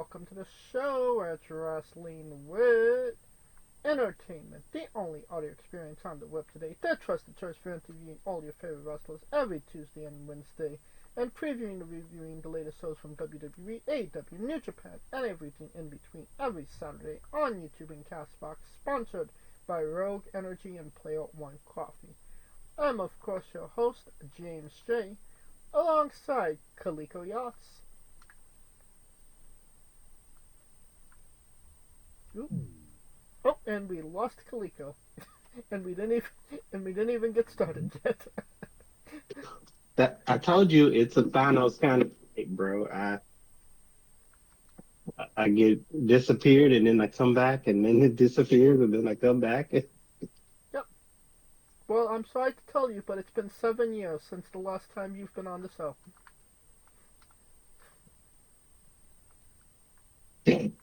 welcome to the show where it's wrestling with entertainment, the only audio experience on the web today, the trusted choice for interviewing all your favorite wrestlers every Tuesday and Wednesday, and previewing and reviewing the latest shows from WWE, AEW, New Japan, and everything in between every Saturday on YouTube and Castbox, sponsored by Rogue Energy and Player One Coffee. I'm of course your host, James J, alongside Kaliko Yachts. Ooh. Oh, and we lost Kaliko, and we didn't even get started yet. That I told you it's a Thanos kind of fight, bro. I get disappeared and then I come back and then it disappears and then I come back. Yep. Well, I'm sorry to tell you, but it's been 7 years since the last time you've been on the show. Damn.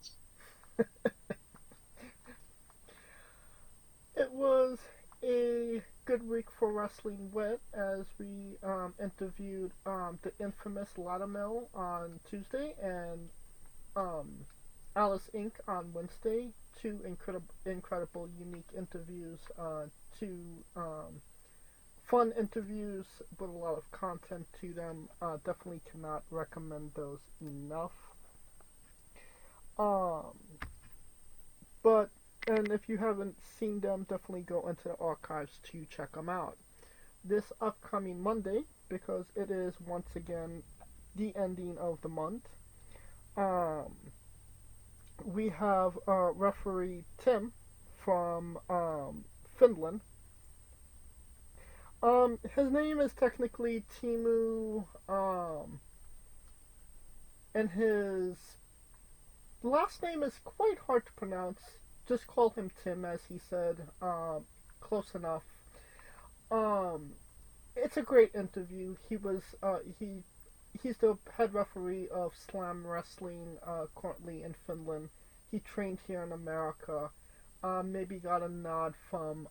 It was a good week for Wrestling With as we interviewed the infamous Ladamel on Tuesday and Alice Inc. on Wednesday. Two incredible, unique interviews. Two fun interviews with a lot of content to them. Definitely cannot recommend those enough. But and if you haven't seen them, definitely go into the archives to check them out. This upcoming Monday, because it is once again the ending of the month, we have referee Tim from Finland. His name is technically Timu, and his last name is quite hard to pronounce. Just call him Tim, as he said. Close enough. It's a great interview. He's the head referee of Slam Wrestling currently in Finland. He trained here in America. Maybe got a nod from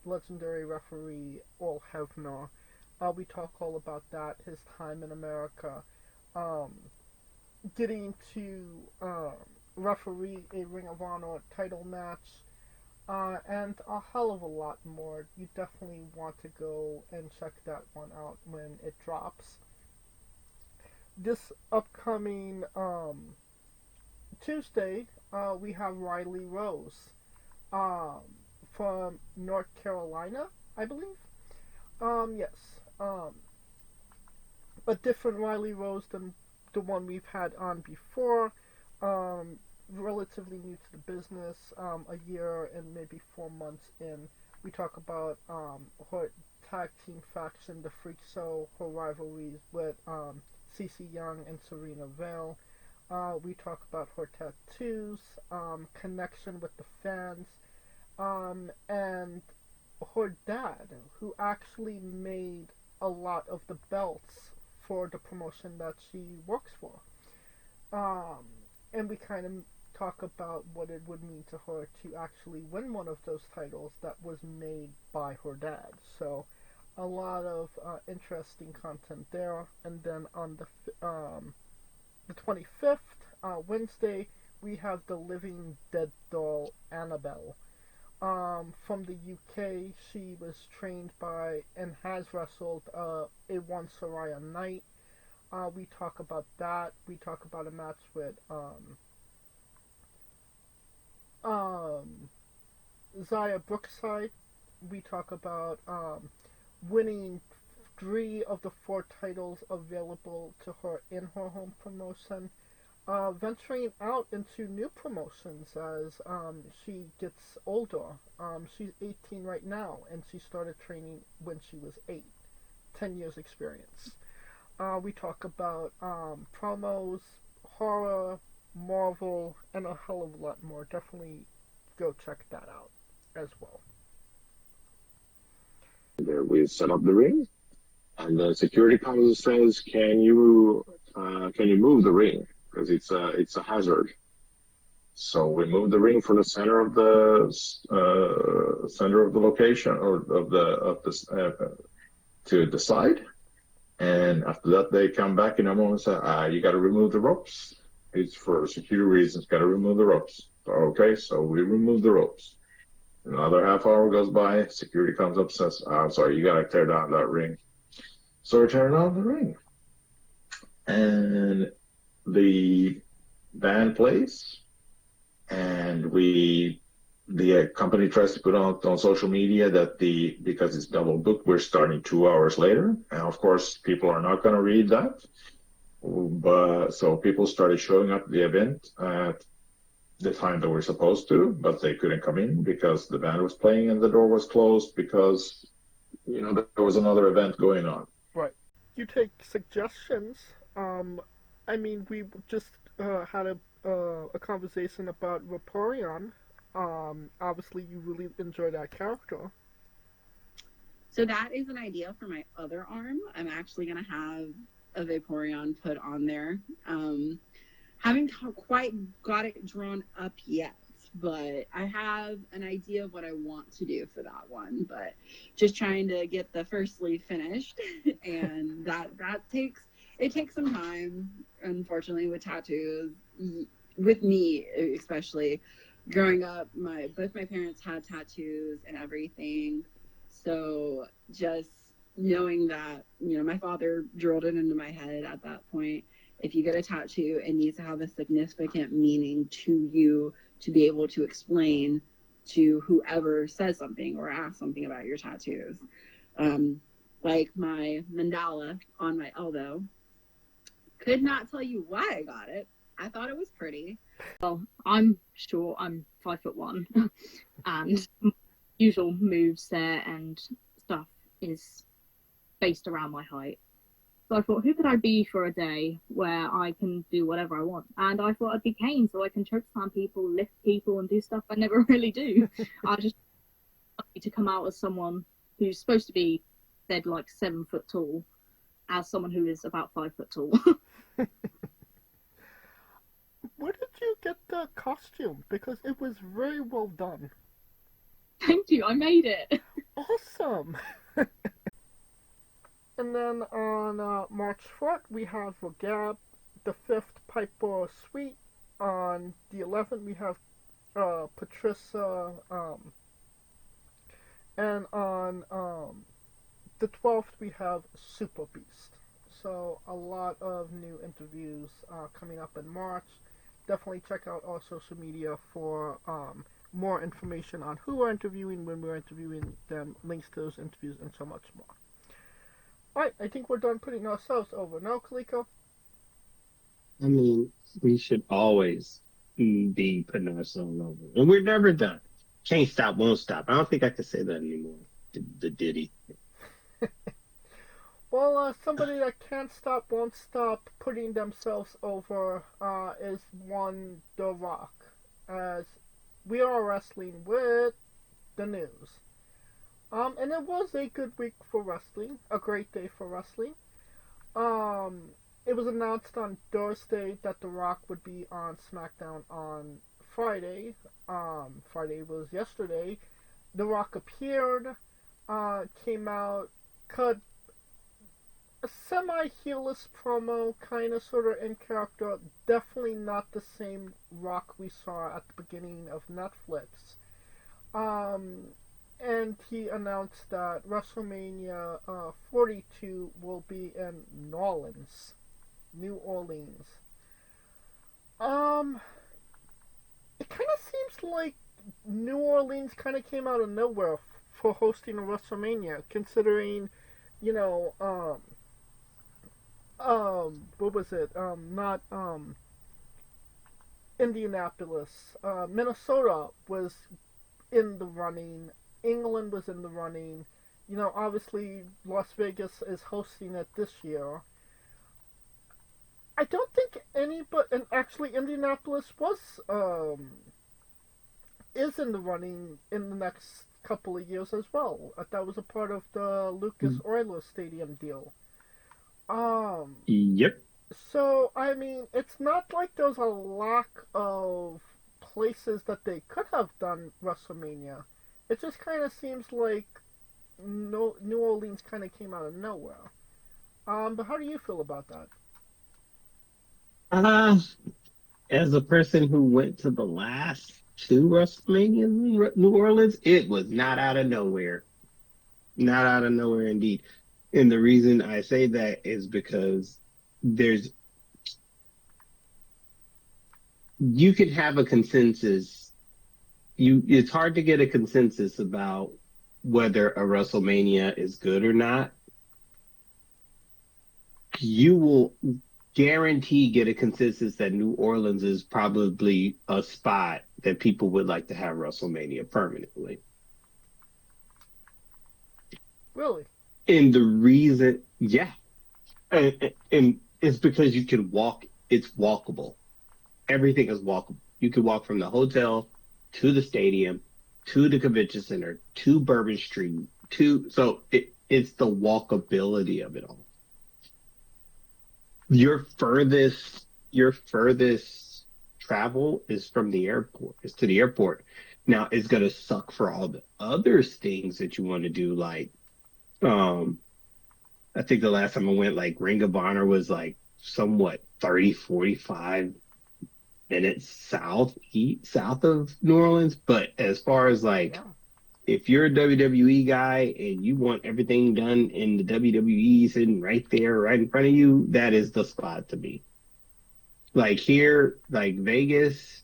legendary referee Ol Hevner. We talk all about that, his time in America, getting to referee a Ring of Honor title match, and a hell of a lot more. You definitely want to go and check that one out when it drops. This upcoming Tuesday, we have Riley Rose from North Carolina, I believe. Yes. A different Riley Rose than the one we've had on before. Relatively new to the business, a year and maybe 4 months in. We talk about her tag team faction, the Freak Show, her rivalries with CeCe Young and Serena Vale. We talk about her tattoos, connection with the fans, and her dad, who actually made a lot of the belts for the promotion that she works for. And we kind of talk about what it would mean to her to actually win one of those titles that was made by her dad. So a lot of interesting content there. And then on the 25th, Wednesday, we have the Living Dead doll Annabelle. From the UK, she was trained by and has wrestled a one Soraya Knight. We talk about that. We talk about a match with Zaya Brookside. We talk about winning 3 of the 4 titles available to her in her home promotion. Venturing out into new promotions as she gets older. She's 18 right now, and she started training when she was 8. 10 years experience. We talk about promos, horror, Marvel, and a hell of a lot more. Definitely go check that out as well. There we set up the ring, and the security council says, "Can you move the ring because it's a hazard." So we move the ring from the center of the location or of the to the side. And after that, they come back in a moment and say, "You got to remove the ropes." It's for security reasons. Got to remove the ropes. So, okay, so we remove the ropes. Another half hour goes by. Security comes up and says, "I'm sorry, you got to tear down that ring." So we tear down the ring, and the band plays, and the company tries to put on social media that because it's double booked, we're starting 2 hours later, and of course people are not going to read that. But so people started showing up at the event at the time that we're supposed to, but they couldn't come in because the band was playing and the door was closed because there was another event going on. Right. You take suggestions. I mean, we just had a conversation about Vaporeon. Obviously, you really enjoy that character. So that is an idea for my other arm. I'm actually going to have a Vaporeon put on there. Haven't quite got it drawn up yet, but I have an idea of what I want to do for that one. But just trying to get the first sleeve finished, and that takes some time. Unfortunately, with tattoos, with me especially, growing up, both my parents had tattoos and everything. So just knowing that, my father drilled it into my head at that point. If you get a tattoo, it needs to have a significant meaning to you to be able to explain to whoever says something or asks something about your tattoos. Like my mandala on my elbow. Could not tell you why I got it. I thought it was pretty. Well, I'm short. I'm 5'1", and usual moves there and stuff is based around my height. So I thought, who could I be for a day where I can do whatever I want? And I thought I'd be Kane, so I can chokeslam people, lift people, and do stuff I never really do. I just want to come out as someone who's supposed to be said like 7 foot tall, as someone who is about 5 foot tall. Where did you get the costume? Because it was very well done. Thank you, I made it. Awesome. And then on March 4th, we have Regab, the 5th Piper Suite. On the 11th, we have Patricia. And on the 12th, we have Super Beast. So a lot of new interviews coming up in March. Definitely check out our social media for more information on who we're interviewing, when we're interviewing them, links to those interviews, and so much more. Alright, I think we're done putting ourselves over. No, Kaliko? I mean, we should always be putting ourselves over. And we're never done. Can't stop, won't stop. I don't think I can say that anymore. The ditty. Well, somebody that can't stop, won't stop putting themselves over is one The Rock. As we are wrestling with the news. And it was a good week for wrestling, a great day for wrestling. It was announced on Thursday that The Rock would be on SmackDown on Friday. Friday was yesterday. The Rock appeared, came out, cut a semi-heelless promo, kind of, sort of in character. Definitely not the same Rock we saw at the beginning of Netflix. And he announced that WrestleMania 42 will be in New Orleans. It kind of seems like New Orleans kind of came out of nowhere for hosting a WrestleMania, considering, what was it? Not Indianapolis. Minnesota was in the running. England was in the running. Obviously Las Vegas is hosting it this year. I don't think and actually Indianapolis is in the running in the next couple of years as well. That was a part of the Lucas Oil Stadium deal. Yep. So, I mean, it's not like there's a lack of places that they could have done WrestleMania. It just kind of seems like New Orleans kind of came out of nowhere. But how do you feel about that? as a person who went to the last two WrestleManias in New Orleans, it was not out of nowhere. Not out of nowhere indeed. And the reason I say that is because there's you can have a consensus. It's hard to get a consensus about whether a WrestleMania is good or not. You will guarantee get a consensus that New Orleans is probably a spot that people would like to have WrestleMania permanently. Really? And the reason, yeah, and it's because you can walk. It's walkable. Everything is walkable. You can walk from the hotel to the stadium, to the convention center, to Bourbon Street, it's the walkability of it all. Your furthest travel is from the airport. It's to the airport. Now it's gonna suck for all the other things that you want to do. Like, I think the last time I went, like Ring of Honor was like somewhat 30, 45 minutes south of New Orleans. But as far as like, Yeah. if you're a WWE guy and you want everything done in the WWE sitting right there, right in front of you, that is the spot to be. Like here, like Vegas,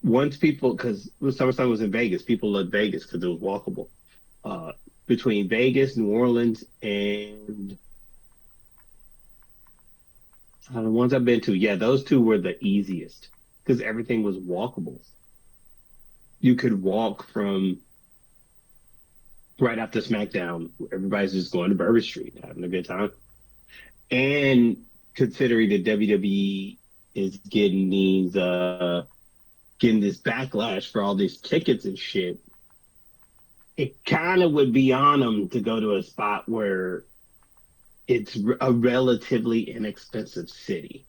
once people, because SummerSlam was in Vegas, people loved Vegas because it was walkable. Between Vegas, New Orleans, and the ones I've been to, yeah, those two were the easiest because everything was walkable. You could walk from right after SmackDown. Everybody's just going to Bourbon Street, having a good time. And considering that WWE is getting this backlash for all these tickets and shit, it kind of would be on them to go to a spot where it's a relatively inexpensive city.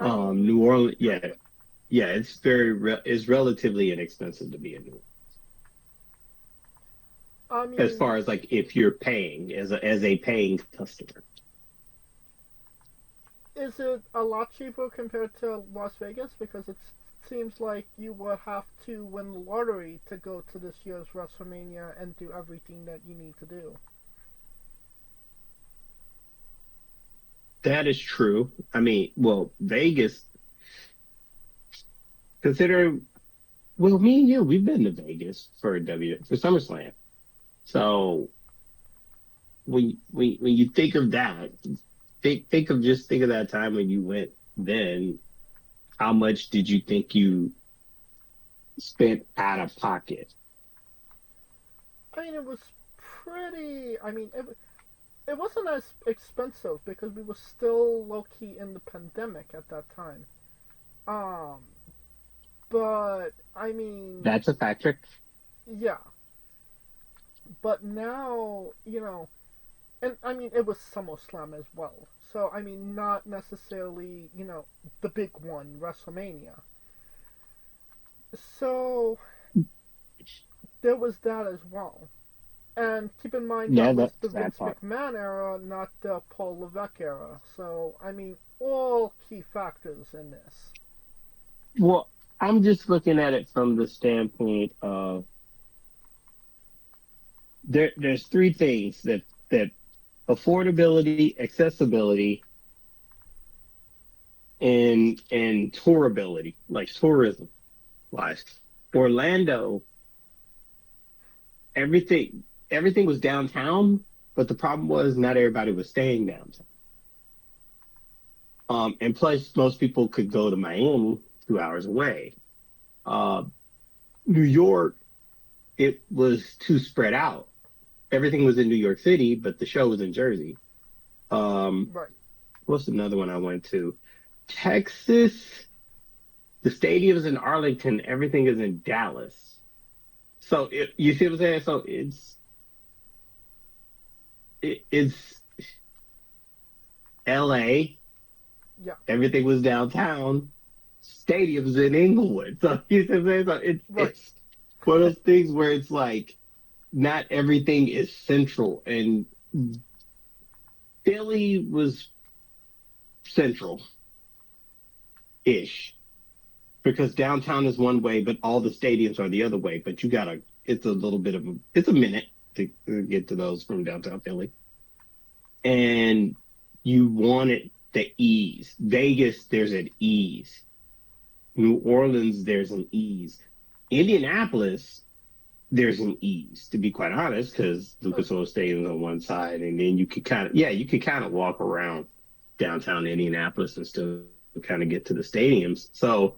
New Orleans, yeah, it's it's relatively inexpensive to be in New Orleans. I mean, As far as like if you're paying as a paying customer. is it a lot cheaper compared to Las Vegas? Because it seems like you would have to win the lottery to go to this year's WrestleMania and do everything that you need to do. That is true. I mean, well, Vegas, considering, well, me and you, we've been to Vegas for SummerSlam. So when you think of that, think of that time when you went then. How much did you think you spent out of pocket? I mean, it was pretty. I mean, it wasn't as expensive because we were still low key in the pandemic at that time. But I mean, That's a factor. yeah. But now, and I mean, it was SummerSlam as well. So I mean, not necessarily, the big one, WrestleMania. So there was that as well. And keep in mind Yeah, that was that's the that Vince part. McMahon era, not the Paul Levesque era. So I mean, all key factors in this. Well, I'm just looking at it from the standpoint of there's three things that affordability, accessibility, and tourability, like tourism wise. Orlando, everything was downtown, but the problem was not everybody was staying downtown. And plus most people could go to Miami 2 hours away. New York, it was too spread out. Everything was in New York City, but the show was in Jersey. Right. What's another one I went to? Texas, the stadium's in Arlington, everything is in Dallas. So you see what I'm saying? So it's LA. Yeah. Everything was downtown. Stadium's in Inglewood. So you see what I'm saying? So it's one of those things where it's like not everything is central, and Philly was central-ish because downtown is one way, but all the stadiums are the other way. But it's a little bit of it's a minute to get to those from downtown Philly. And you wanted the ease. Vegas, there's an ease. New Orleans, there's an ease. Indianapolis, there's an ease, to be quite honest, because Lucas Oil Stadium's on one side, and then you could kind of walk around downtown Indianapolis and still kind of get to the stadiums. So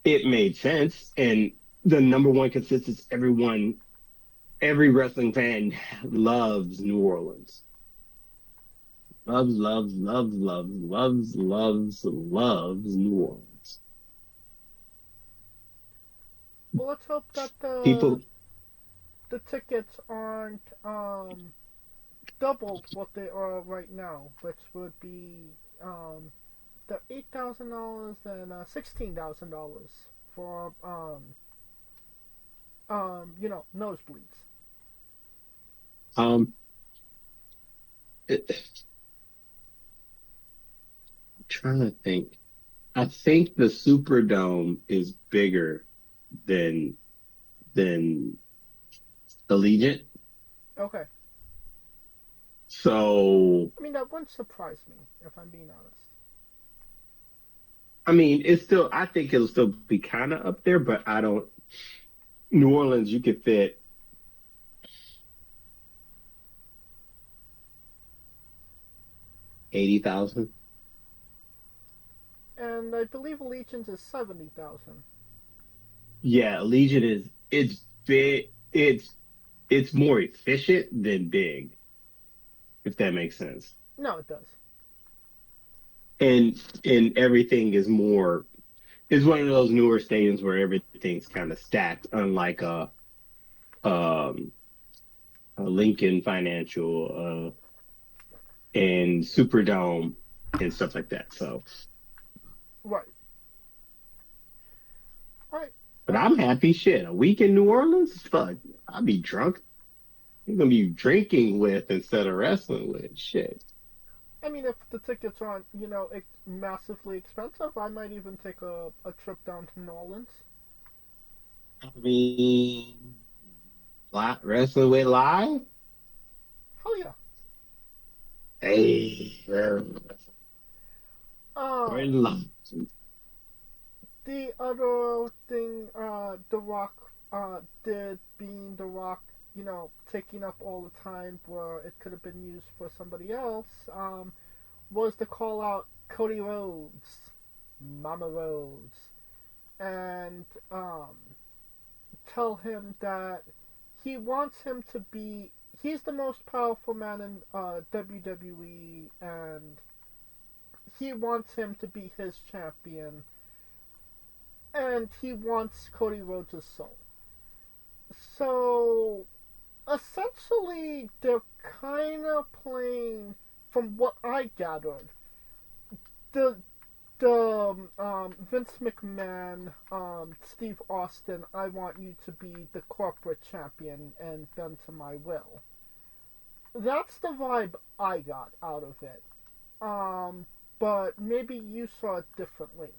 it made sense. And the number one consensus, every wrestling fan loves New Orleans. Loves New Orleans. Well, let's hope that People, the tickets aren't double what they are right now, which would be the $8,000 and $16,000 for nosebleeds. um, I'm trying to think. I think the Superdome is bigger than Allegiant. Okay. So, I mean, that wouldn't surprise me, if I'm being honest. I mean, I think it'll still be kind of up there, but New Orleans, you could fit 80,000. And I believe Allegiance is 70,000. Yeah, it's big. It's more efficient than big, if that makes sense. No, it does. And everything is one of those newer stadiums where everything's kind of stacked, unlike um a Lincoln Financial and Superdome and stuff like that. So, Right. All right. but I'm happy. Shit, a week in New Orleans, fuck, I'll be drunk. I'm gonna be drinking with instead of wrestling with. Shit. I mean, if the tickets aren't, massively expensive, I might even take a trip down to New Orleans. I mean, wrestling with live. Hell yeah. Hey, Uh, we're in live. the other thing, The Rock, did being The Rock, taking up all the time where it could have been used for somebody else, was to call out Cody Rhodes, Mama Rhodes, and tell him that he wants him to be. He's the most powerful man in WWE, and he wants him to be his champion, and he wants Cody Rhodes' soul. So, essentially, they're kind of playing, from what I gathered, the Vince McMahon, Steve Austin, I want you to be the corporate champion and bend to my will. That's the vibe I got out of it. But maybe you saw it differently.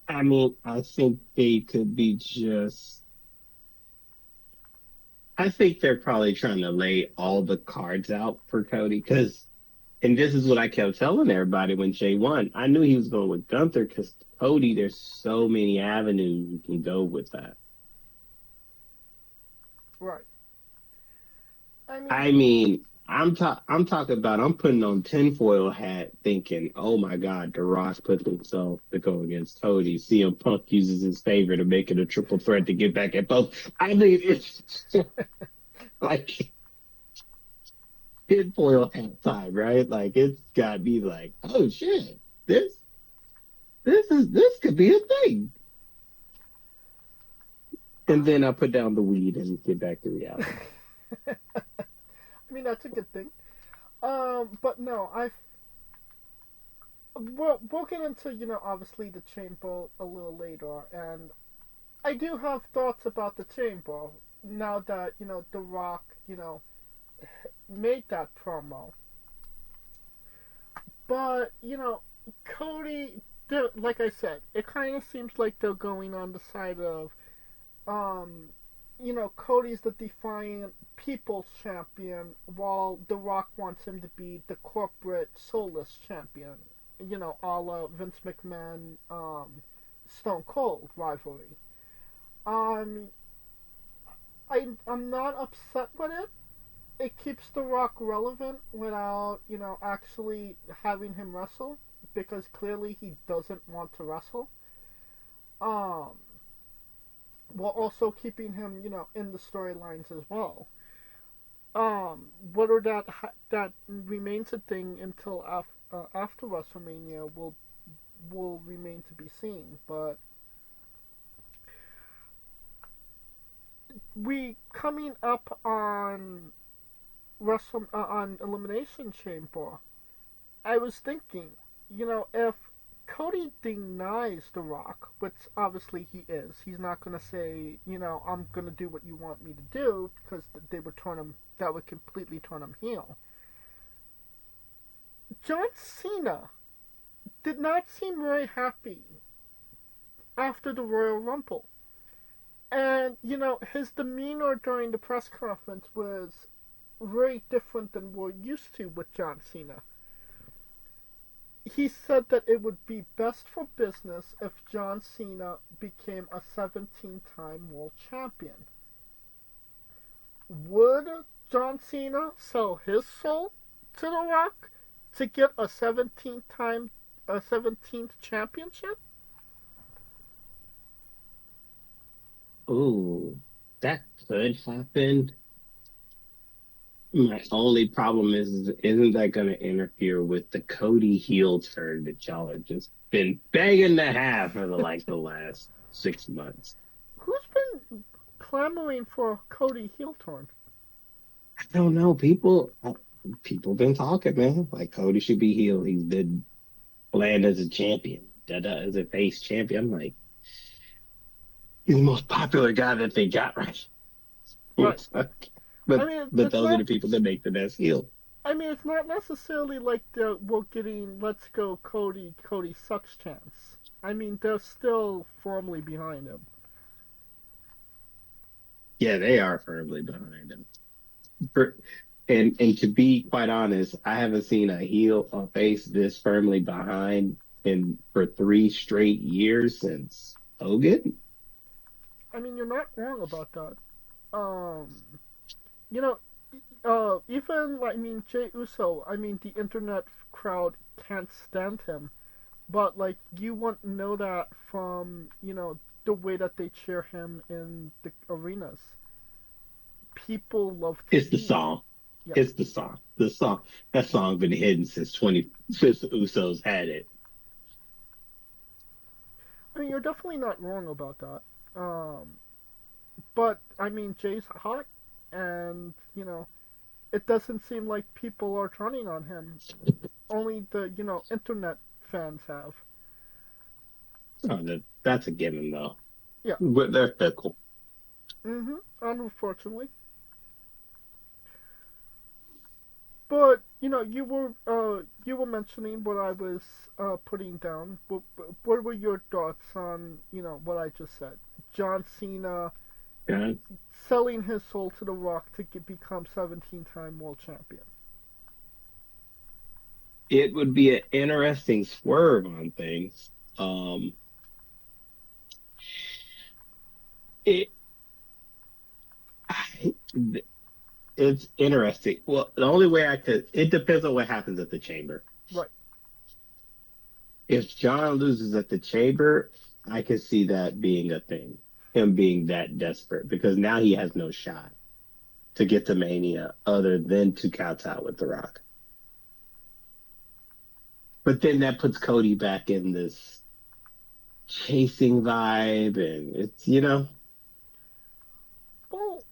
I mean, I think they could be just. I think they're probably trying to lay all the cards out for Cody and this is what I kept telling everybody when Jay won. I knew he was going with Gunther because Cody, there's so many avenues you can go with that. Right. I mean, I'm talking about I'm putting on tinfoil hat thinking, oh my God, The Rock put himself to go against Cody. CM Punk uses his favor to make it a triple threat to get back at both. I mean, it's like tinfoil hat time, right? Like it's got me like, oh shit, this could be a thing. And then I put down the weed and get back to reality. I mean, that's a good thing. But no, we'll get into, obviously the chamber a little later, and I do have thoughts about the chamber. now that The Rock made that promo. But Cody, like I said, it kind of seems like they're going on the side of um, Cody's the defiant people's champion, while The Rock wants him to be the corporate soulless champion. A la Vince McMahon, Stone Cold rivalry. Um, I'm not upset with it. It keeps The Rock relevant without, actually having him wrestle because clearly he doesn't want to wrestle. Um, while also keeping him, in the storylines as well. Whether that remains a thing until after WrestleMania will remain to be seen. But we coming up on on Elimination Chamber. I was thinking, if Cody denies The Rock, which obviously he is, he's not gonna say, I'm gonna do what you want me to do because they would turn him. That would completely turn him heel. John Cena did not seem very happy after the Royal Rumble. And, his demeanor during the press conference was very different than we're used to with John Cena. He said that it would be best for business if John Cena became a 17-time world champion. Would John Cena sell his soul to The Rock to get a 17th championship? Ooh, that could happen. My only problem is, isn't that going to interfere with the Cody heel turn that y'all have just been begging to have for the last 6 months? Who's been clamoring for Cody heel turn? I don't know. People been talking, man. Like Cody should be heel. He's been planned as a champion, as a face champion. I'm like, he's the most popular guy that they got right. Right. I but mean, but it's those are not. the people that make the best heel. I mean, it's not necessarily like we're getting "Let's go, Cody, Cody sucks" chance. I mean, they're still firmly behind him. Yeah, they are firmly behind him. For, and to be quite honest, I haven't seen a heel or face this firmly behind in for 3 straight years since Hogan. I mean, you're not wrong about that. Um, you know, even like, I mean, Jey Uso. I mean, the internet crowd can't stand him, but like you wouldn't know that from the way that they cheer him in the arenas. People love to It's the see. song. Yeah, It's the song. The song. That song been hidden since the Usos had it. I mean, you're definitely not wrong about that. But I mean, Jay's hot, and it doesn't seem like people are turning on him. Only the internet fans have. Oh, that's a given though. Yeah. But they're fickle. Unfortunately, but you were mentioning what I was putting down. What were your thoughts on what I just said? John Cena Yeah. selling his soul to The Rock to become 17-time world champion. It would be an interesting swerve on things. It it's interesting. Well, the only way it depends on what happens at the chamber. Right. If John loses at the chamber, I could see that being a thing. Him being that desperate because now he has no shot to get to Mania other than to count out with The Rock. But then that puts Cody back in this chasing vibe, and it's. Well,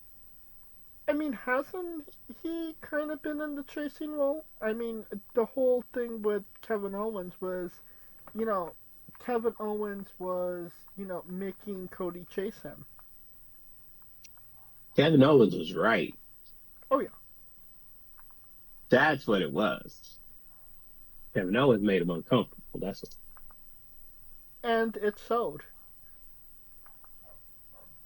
I mean, hasn't he kind of been in the chasing role? I mean, the whole thing with Kevin Owens was, you know, Kevin Owens was, making Cody chase him. Kevin Owens was right. Oh yeah, That's what it was. Kevin Owens made him uncomfortable. That's what. and it showed.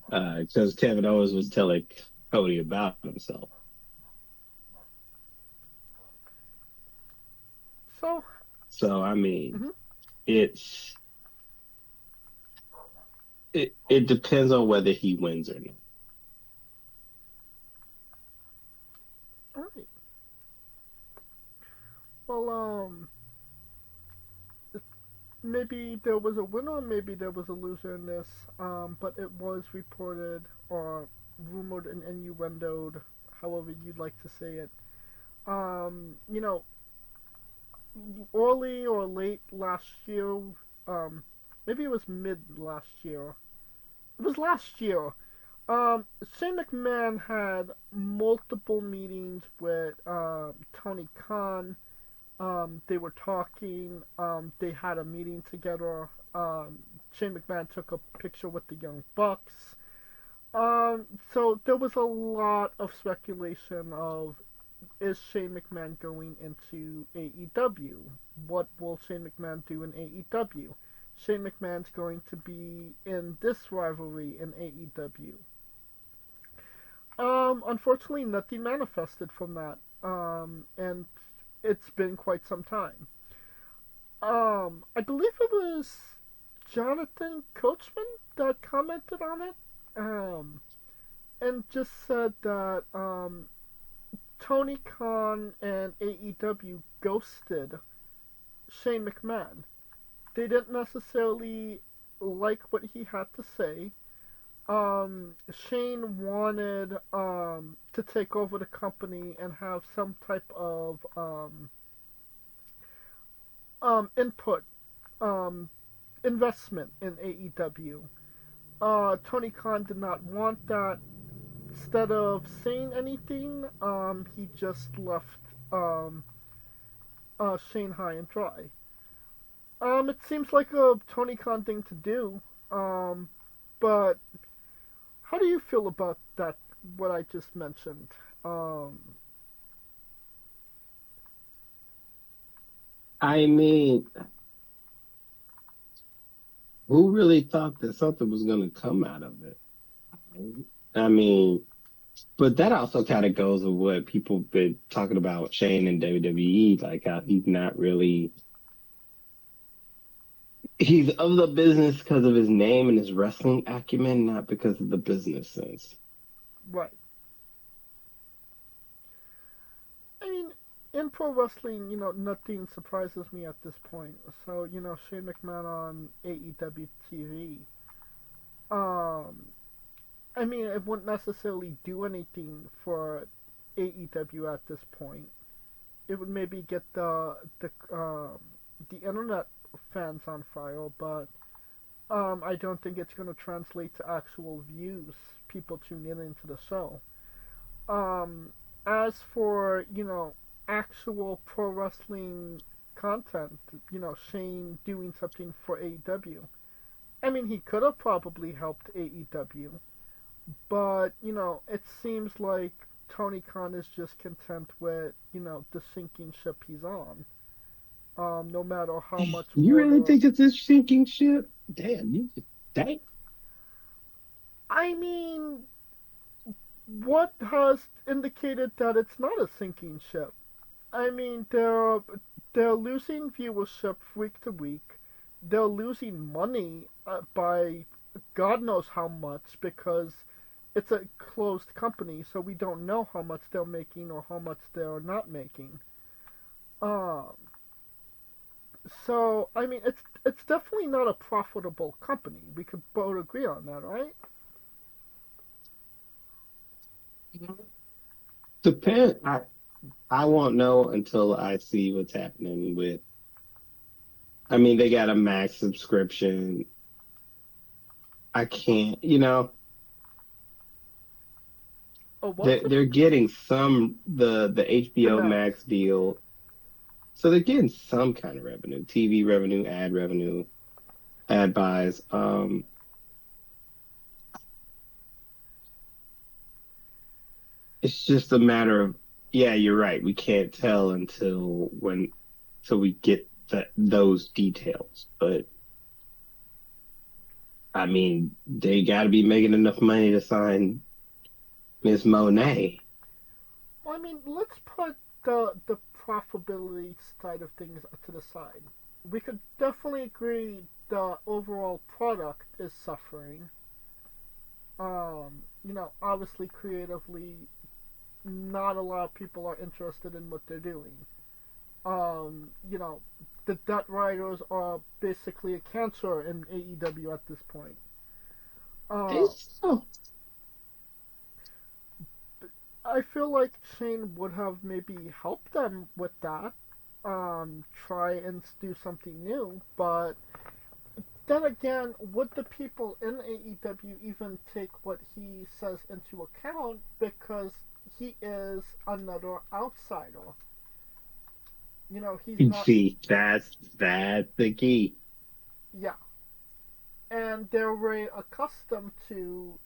Because Kevin Owens was telling Cody about himself. So, So I mean, mhm. it's it depends on whether he wins or not. All right. Well, maybe there was a winner, maybe there was a loser in this. But it was reported or rumored and innuendoed, however you'd like to say it. You know, early or late last year, maybe it was mid last year. It was last year. Shane McMahon had multiple meetings with Tony Khan. They were talking. They had a meeting together. Shane McMahon took a picture with the Young Bucks. So there was a lot of speculation of, is Shane McMahon going into AEW? What will Shane McMahon do in AEW? Shane McMahon's going to be in this rivalry in AEW. Unfortunately, nothing manifested from that. And it's been quite some time. I believe it was Jonathan Coachman that commented on it. And just said that, Tony Khan and AEW ghosted Shane McMahon. They didn't necessarily like what he had to say. Shane wanted to take over the company and have some type of input, um, investment in AEW. Tony Khan did not want that. Instead of saying anything, he just left Shane high and dry. It seems like a Tony Khan thing to do. But how do you feel about that? What I just mentioned. I mean, who really thought that something was going to come out of it? I mean, but that also kind of goes with what people been talking about Shane and WWE, like how he's not really he's of the business because of his name and his wrestling acumen, not because of the business sense. Right. I mean, in pro wrestling, nothing surprises me at this point. So, Shane McMahon on AEW TV. Um, I mean, it wouldn't necessarily do anything for AEW at this point. It would maybe get the internet fans on fire, but I don't think it's going to translate to actual views, people tuning in into the show. Um, as for, actual pro wrestling content, Shane doing something for AEW, I mean, he could have probably helped AEW, but, it seems like Tony Khan is just content with, the sinking ship he's on. No matter how much You really water. think it's this sinking ship? Damn, you damn. I mean, what has indicated that it's not a sinking ship? I mean, they're losing viewership week to week. They're losing money by God knows how much because it's a closed company, so we don't know how much they're making or how much they're not making. Um, so I mean, it's definitely not a profitable company. We could both agree on that, right? Depend. I won't know until I see what's happening with. I mean, they got a max subscription. I can't. Oh, what's They're getting some the the HBO max? Max deal, so they're getting some kind of revenue, TV revenue, ad buys. it's just a matter of, yeah, you're right. We can't tell until we get those details. But I mean, they got to be making enough money to sign Miss Monet. Well, I mean, let's put the profitability side of things to the side. We could definitely agree the overall product is suffering. Obviously creatively, not a lot of people are interested in what they're doing. You know, the Death Riders are basically a cancer in AEW at this point. Uh, It's so I feel like Shane would have maybe helped them with that. Try and do something new, but then again, would the people in AEW even take what he says into account because he is another outsider? He's not. see, that's the key. Yeah, and they're very accustomed to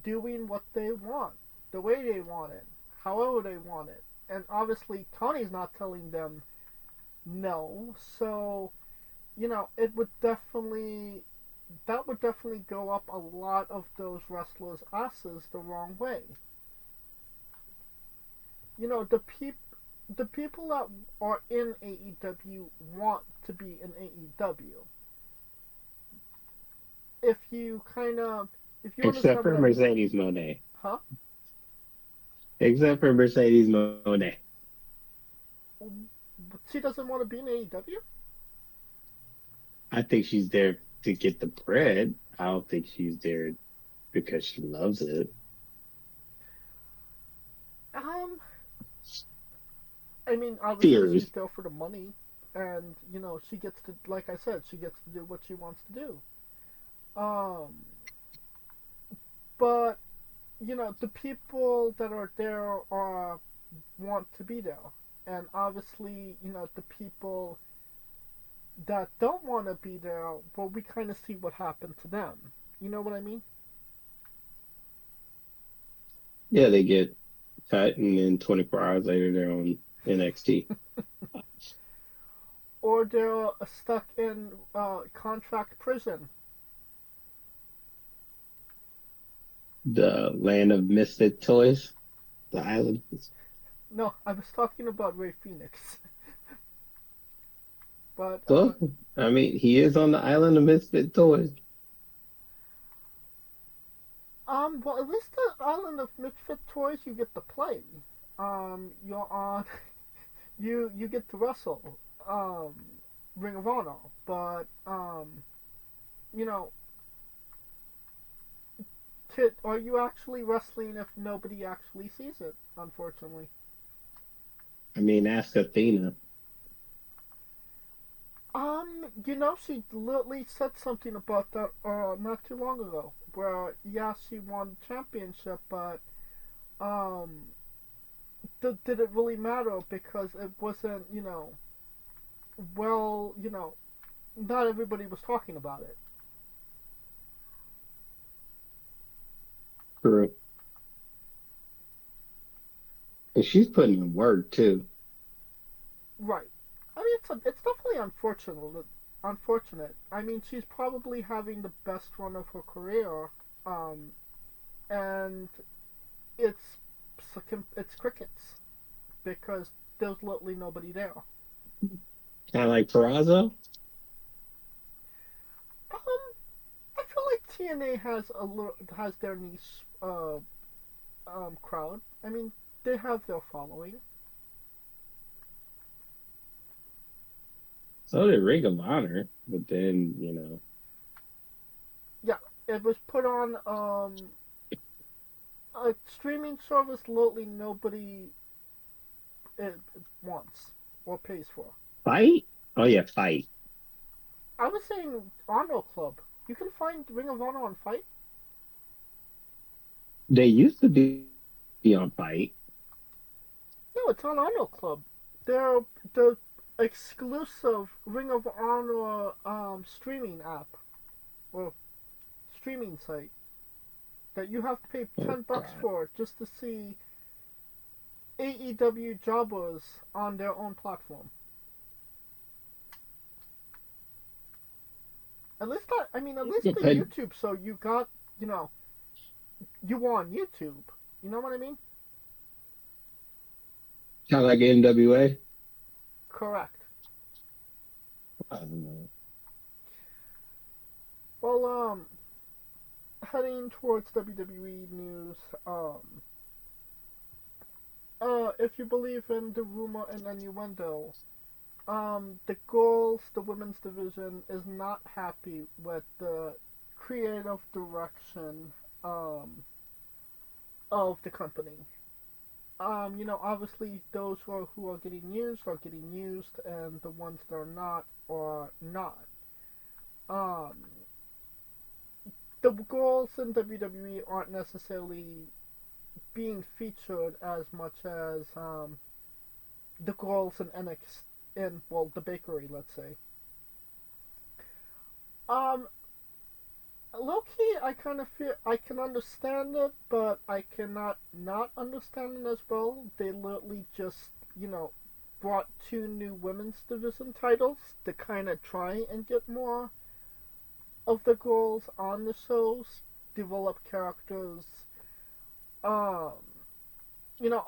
doing what they want, the way they want it, however they want it, and obviously Tony's not telling them no. So it would definitely that would definitely go up a lot of those wrestlers' asses the wrong way. The people that are in AEW want to be in AEW. If you kind of if you Except understand for what I mean, Mercedes Monet. huh? Except for Mercedes Monet. She doesn't want to be in AEW. I think she's there to get the bread. I don't think she's there because she loves it. Um, I mean, obviously she's Fears. there for the money, and she gets to, like I said, she gets to do what she wants to do. Um, but the people that are there are want to be there, and obviously, the people that don't want to be there, well, we kind of see what happened to them. You know what I mean? Yeah, they get cut and then 24 hours later they're on NXT. Or they're stuck in contract prison. The land of misfit toys. The island. No, I was talking about Ray Phoenix. But So, I mean, he is on the island of misfit toys. well, at least the Island of Misfit Toys you get to play. You're on. You get to wrestle. Um, Ring of Honor, but you know, are you actually wrestling if nobody actually sees it? Unfortunately. I mean, ask Athena. She literally said something about that not too long ago, where yeah, she won the championship, but um, did it really matter because it wasn't, well, not everybody was talking about it. True. And she's putting in work too. Right. I mean, it's definitely unfortunate. Unfortunate. I mean, she's probably having the best run of her career, um, and it's it's crickets because there's literally nobody there. Kind of like Peraza. I feel like TNA has their niche crowd. I mean, they have their following. So did Ring of Honor. But then, Yeah, it was put on a streaming service. Literally nobody it wants or pays for. Fight? Oh, yeah, Fight. I was saying Honor Club. You can find Ring of Honor on Fight. They used to be on Fight. No, it's on Honor Club. They're the exclusive Ring of Honor streaming app or streaming site that you have to pay Oh, $10 God. for just to see AEW jobbers on their own platform. At least at least the Kind YouTube. So you got, you know, you were on YouTube. You know what I mean? of like NWA. Correct. I don't know. Well, heading towards WWE news. If you believe in the rumor and innuendo, the women's division is not happy with the creative direction, of the company. Obviously those who are getting used, and the ones that are not are not. Um, the girls in WWE aren't necessarily being featured as much as the girls in NXT, in, well, the bakery, let's say. Um, Low key, I kind of feel I can understand it, but I cannot not understand it as well. They literally just, brought two new women's division titles to kind of try and get more of the girls on the shows, develop characters. Um,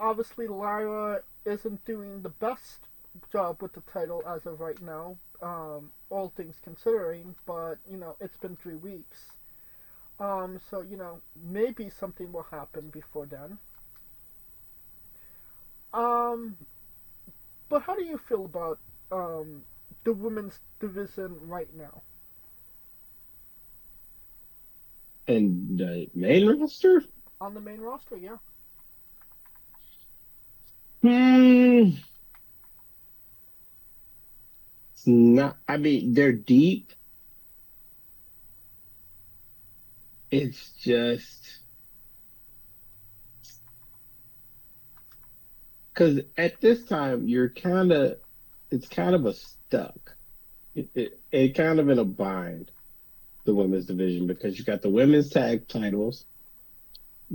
Obviously Lyra isn't doing the best job with the title as of right now, all things considering, but, it's been 3 weeks. So, maybe something will happen before then. Um, but how do you feel about, the women's division right now? And the main roster? On the main roster, yeah. Hmm. It's not. I mean, they're deep. It's just because at this time it's kind of a stuck. It kind of in a bind, the women's division, because you got the women's tag titles.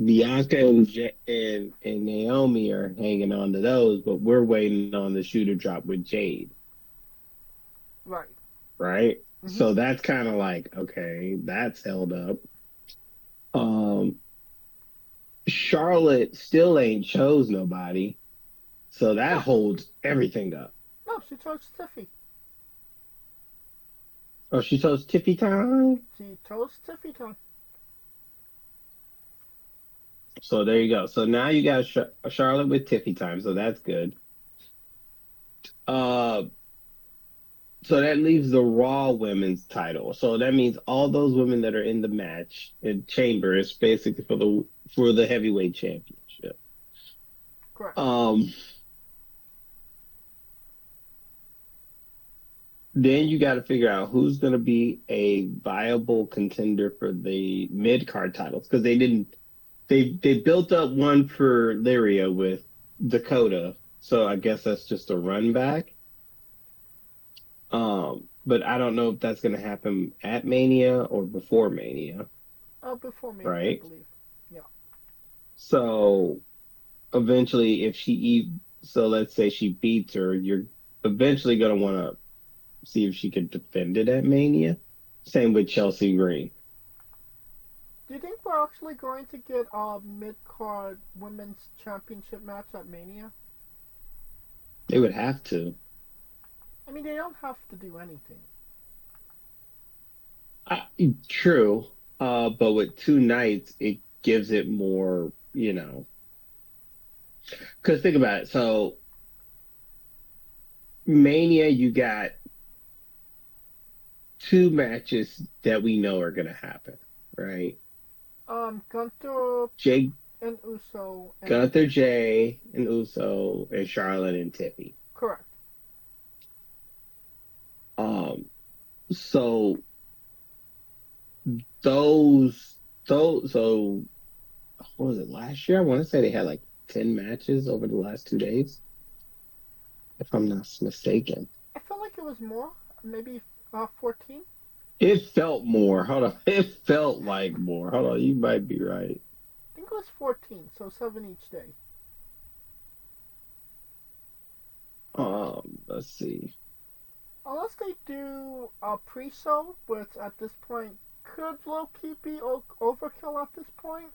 Bianca and Naomi are hanging on to those, but we're waiting on the shooter drop with Jade, Right. right? Mm-hmm. So that's kind of like, okay, that's held up. Um, Charlotte still ain't chose nobody, so that No, holds everything up. no, she chose Tiffy. Oh, she chose Tiffy time. She chose Tiffy time. So there you go. So now you got Charlotte with Tiffy time, so that's good. Uh, so that leaves the Raw Women's title. So that means all those women that are in the match in Chamber is basically for the heavyweight championship. Correct. Then you got to figure out who's going to be a viable contender for the mid card titles, because they built up one for Lyria with Dakota, so I guess that's just a run back. But I don't know if that's going to happen at Mania or before Mania, Before Mania, I right? believe. Yeah. So eventually, so let's say she beats her, you're eventually going to want to see if she can defend it at Mania. Same with Chelsea Green. Do you think we're actually going to get a mid-card women's championship match at Mania? They would have to. I mean, they don't have to do anything. Uh, True. But with two nights, it gives it more, Because think about it. So, Mania, you got two matches that we know are going to happen, right? Gunther Jay, and Uso and Gunther, Jay, and Uso, and Charlotte and Tiffy. correct. So so what was it last year? I want to say they had like 10 matches over the last 2 days, if I'm not mistaken. I feel like it was more, maybe 14. It felt more. Hold on. It felt like more. Hold on. You might be right. I think it was 14, so 7 each day. Let's see. Unless they do a pre-show, which at this point could low-key be overkill at this point,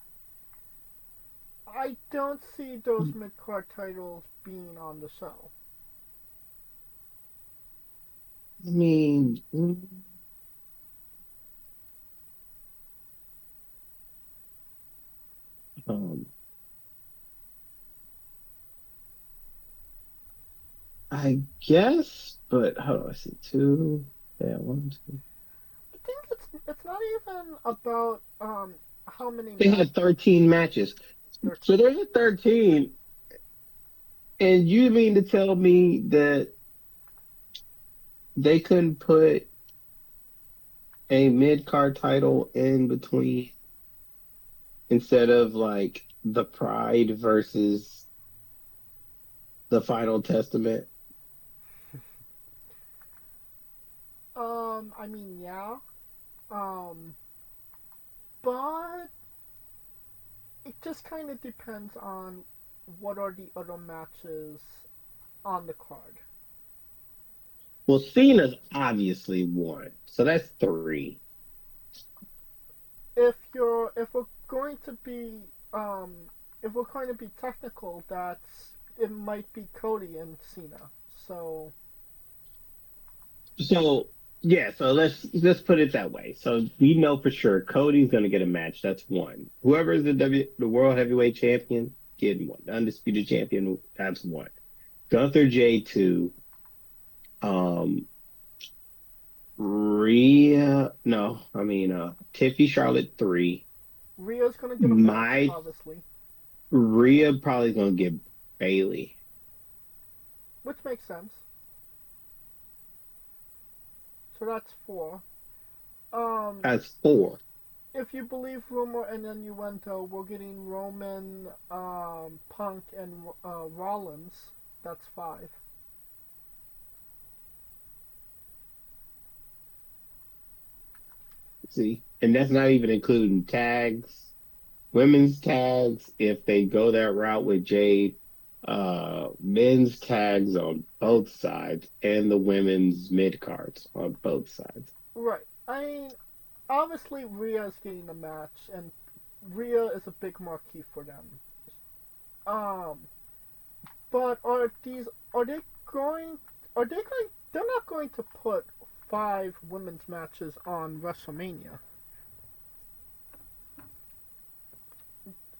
I don't see those mid-card titles being on the show. I mean, um, I guess, but hold on, I see two. Yeah, one, two. I think it's not even about how many They matches. had 13 matches. So there's a 13, and you mean to tell me that they couldn't put a mid-card title in between instead of like the Pride versus the Final Testament? I mean, yeah. But it just kind of depends on what are the other matches on the card. Well, Cena's obviously one, so that's three. If we're going to be if we're going to be technical, it might be Cody and Cena. So So yeah, so let's put it that way. So we know for sure Cody's gonna get a match. That's one. Whoever is the World Heavyweight Champion, getting one. The Undisputed Champion, that's one. Gunther J two. Um, Tiffy Charlotte three. Rhea's gonna get a match, My obviously, Rhea probably gonna get Bailey. which makes sense. So that's four. That's four. If you believe rumor and innuendo, we're getting Roman, Punk, and Rollins. That's five. See, and that's not even including tags, women's tags. If they go that route with Jade, men's tags on both sides, and the women's mid cards on both sides. Right. I mean, obviously Rhea's getting a match, and Rhea is a big marquee for them. Um, but they're not going to put five women's matches on WrestleMania.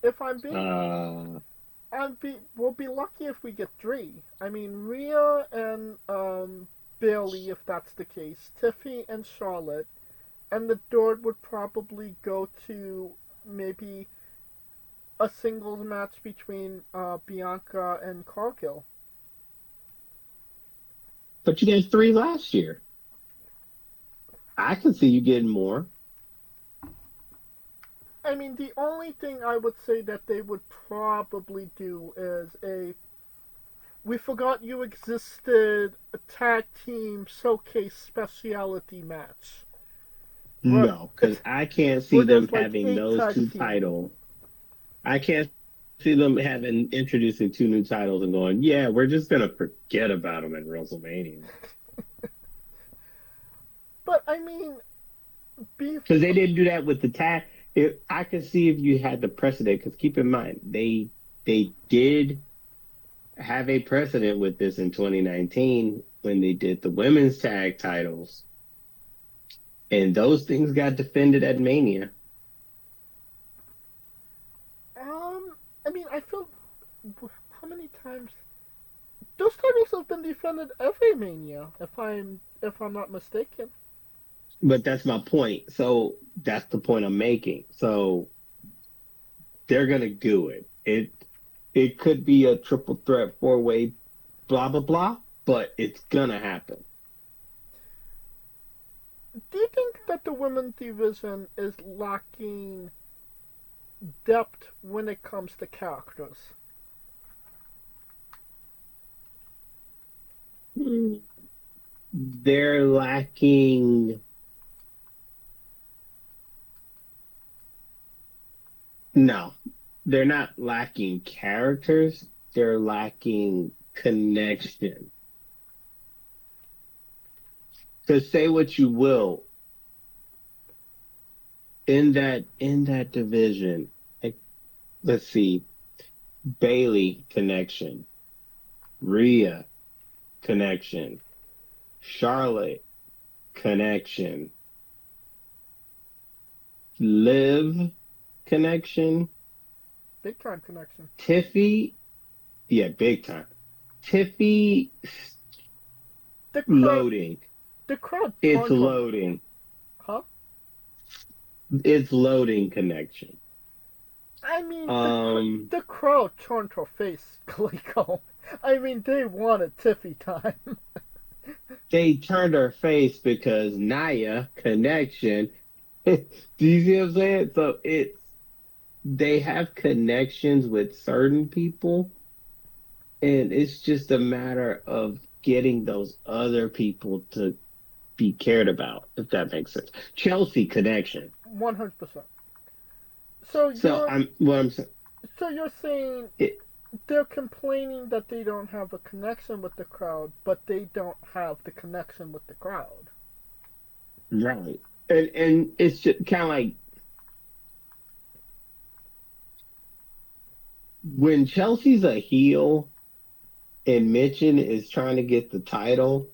If I'm being, we'll be lucky if we get three. I mean, Rhea and Bailey, if that's the case, Tiffy and Charlotte, and the third would probably go to maybe a singles match between Bianca and Cargill. But you get three last year. I can see you getting more. I mean, the only thing I would say that they would probably do is we forgot you existed a tag team showcase speciality match. No, because I can't see them having those two titles. I can't see them introducing two new titles and going, yeah, we're just gonna forget about them in WrestleMania. But I mean, because they didn't do that with the tag. I can see if you had the precedent. Because keep in mind, they did have a precedent with this in 2019 when they did the women's tag titles, and those things got defended at Mania. I mean, I feel how many times those titles have been defended every Mania, if I'm not mistaken. But that's my point. So that's the point I'm making. So they're gonna do it. It could be a triple threat, four-way, blah blah blah, but it's gonna happen. Do you think that the women's division is lacking depth when it comes to characters? They're lacking. No, they're not lacking characters. They're lacking connection. Because say what you will, in that division, like, let's see, Bailey connection, Rhea connection, Charlotte connection, Liv connection, Big time connection. Tiffy, yeah, big time. Tiffy The crowd, loading. the crowd. It's turned her- loading. Huh? It's loading connection. I mean, Um, the crowd turned her face, Glico. I mean, they wanted Tiffy time. they turned her face because Naya connection. Do you see what I'm saying? So they have connections with certain people, and it's just a matter of getting those other people to be cared about, if that makes sense. Chelsea connection. 100%. So So I'm saying, so you're saying it, they're complaining that they don't have a connection with the crowd, but they don't have the connection with the crowd. right, and it's just kind of like when Chelsea's a heel and Mitchin is trying to get the title,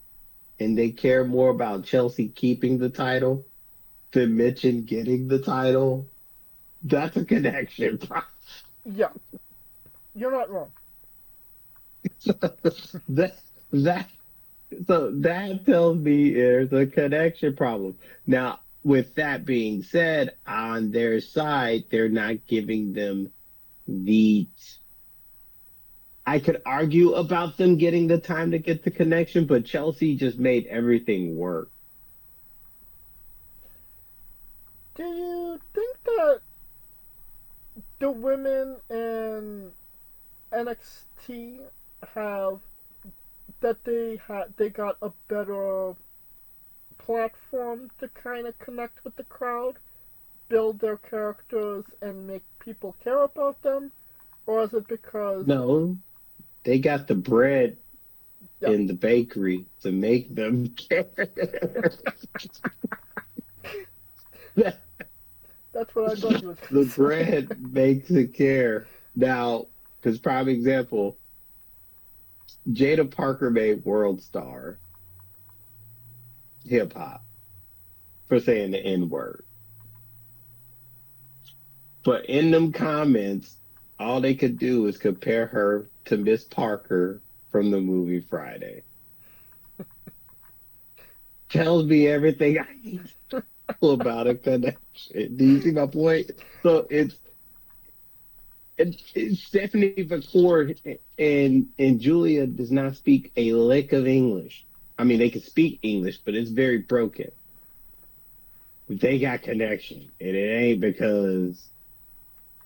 and they care more about Chelsea keeping the title than Mitchin getting the title. That's a connection. Yeah, you're not wrong. that that so that tells me there's a connection problem. Now, with that being said, on their side, they're not giving them the. I could argue about them getting the time to get the connection, but Chelsea just made everything work. Do you think that the women in NXT have they got a better platform to kind of connect with the crowd, build their characters, and make people care about them, or is it because No, they got the bread Yeah. in the bakery to make them care. that's what I thought you was The gonna say. bread makes it care. Now, because prime example, Jada Parker made World Star hip hop for saying the N word. But in them comments, all they could do is compare her to Miss Parker from the movie Friday. Tells me everything I need to know about a connection. Do you see my point? So it's Stephanie McCord and Julia does not speak a lick of English. I mean, they can speak English, but it's very broken. They got connection, and it ain't because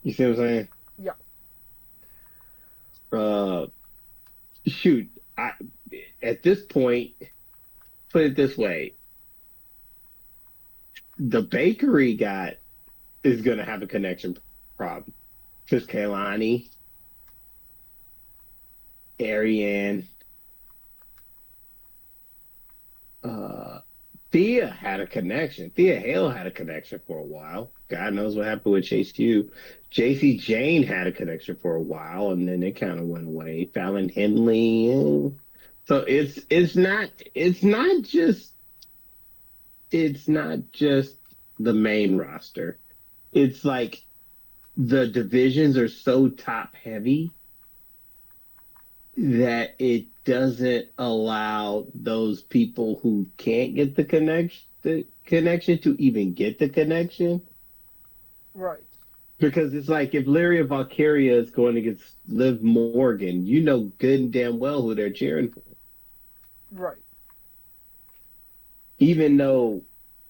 you see what I'm saying? Yeah. Shoot, at this point, put it this way: the bakery is gonna have a connection problem. Because Kaylani, Ariane, Thea had a connection. Thea Hale had a connection for a while. God knows what happened with Chase U. JC Jane had a connection for a while, and then it kind of went away. Fallon Henley. So it's not just the main roster. It's like the divisions are so top heavy that it doesn't allow those people who can't get the connection to even get the connection. Right. Because it's like if Lyria Valkyria is going against Liv Morgan, you know good and damn well who they're cheering for. Right. Even though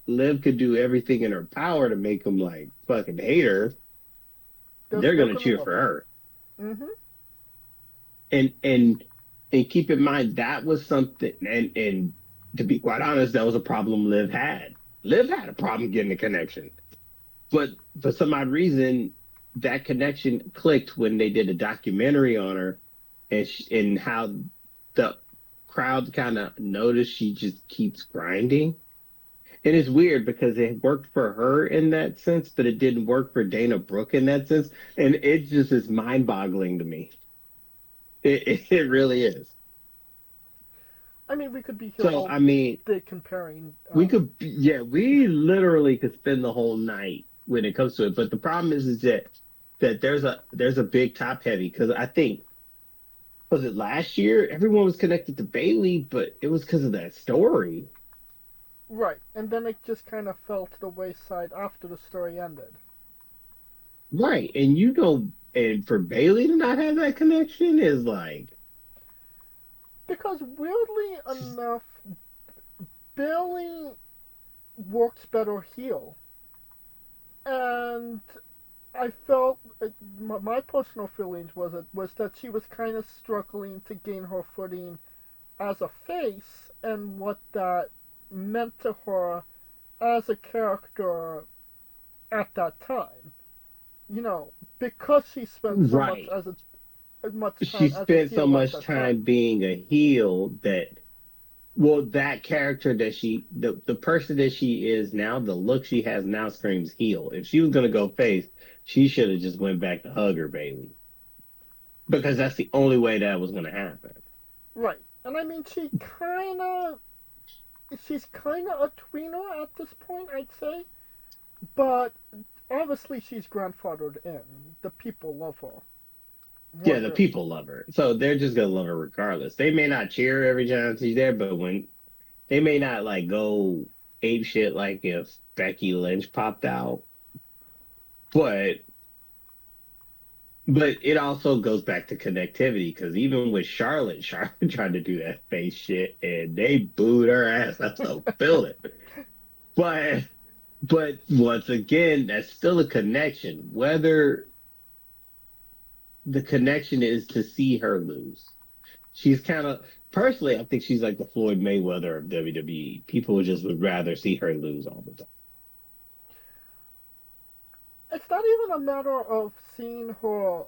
Liv could do everything in her power to make them like fucking hate her, they're going to cheer for her. Mm-hmm. And keep in mind that was something, and to be quite honest, that was a problem Liv had. Liv had a problem getting a connection, but for some odd reason, that connection clicked when they did a documentary on her, and how crowd kind of notice she just keeps grinding. And it's weird because it worked for her in that sense, but it didn't work for Dana Brooke in that sense. And it just is mind boggling to me. It really is. I mean, we could be here So, all I mean, day comparing. we could, yeah, we literally could spend the whole night when it comes to it. But the problem is that there's a big top heavy because I think was it last year everyone was connected to Bailey, but it was because of that story. Right, and then it just kind of fell to the wayside after the story ended. Right. And you know, and for Bailey to not have that connection is like, Because weirdly enough, Bailey works better heel. And I felt my personal feelings was that she was kind of struggling to gain her footing as a face and what that meant to her as a character at that time. You know, because she spent so right. much She time as a spent so heel at much that time time. being a heel that, well, that character that the person that she is now, the look she has now screams heel. If she was going to go face, she should have just went back to hug her Bailey. Because that's the only way that was going to happen. Right. And I mean, she's kind of a tweener at this point, I'd say. But obviously she's grandfathered in. The people love her. Yeah, the people love her. So they're just going to love her regardless. They may not cheer every time she's there, but when they may not like go ape shit like if Becky Lynch popped out. But it also goes back to connectivity because even with Charlotte tried to do that face shit and they booed her ass. That's so building. But once again, that's still a connection. Whether the connection is to see her lose. She's kind of personally, I think she's like the Floyd Mayweather of WWE. People would rather see her lose all the time. It's not even a matter of seeing her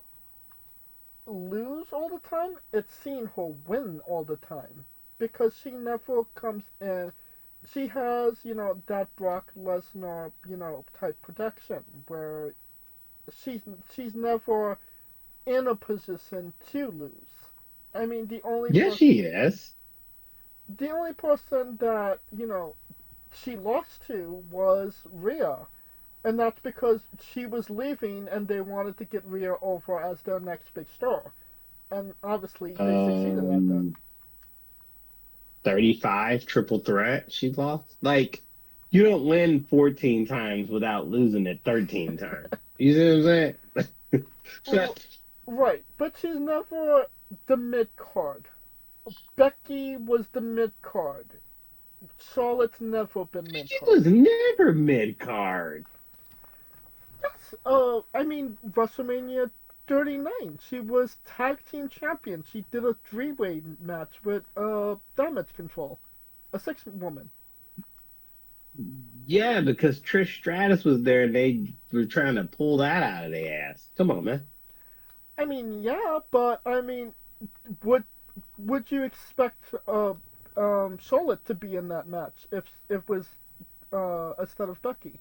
lose all the time, it's seeing her win all the time. Because she never comes in. She has, that Brock Lesnar, type protection where she's never in a position to lose. I mean, She is. The only person that, she lost to was Rhea. And that's because she was leaving and they wanted to get Rhea over as their next big star. And obviously they succeeded at that. 35 triple threat she lost. Like, you don't win 14 times without losing it 13 times. You see what I'm saying? Right, but she's never the mid card. Becky was the mid card. Charlotte's never been mid She card. was never mid card. Yes, I mean WrestleMania 39. She was tag team champion. She did a three-way match with Damage Control, a 6-woman. Yeah, because Trish Stratus was there and they were trying to pull that out of their ass. Come on, man. I mean, yeah, but I mean, would you expect Charlotte to be in that match if it was instead of Becky?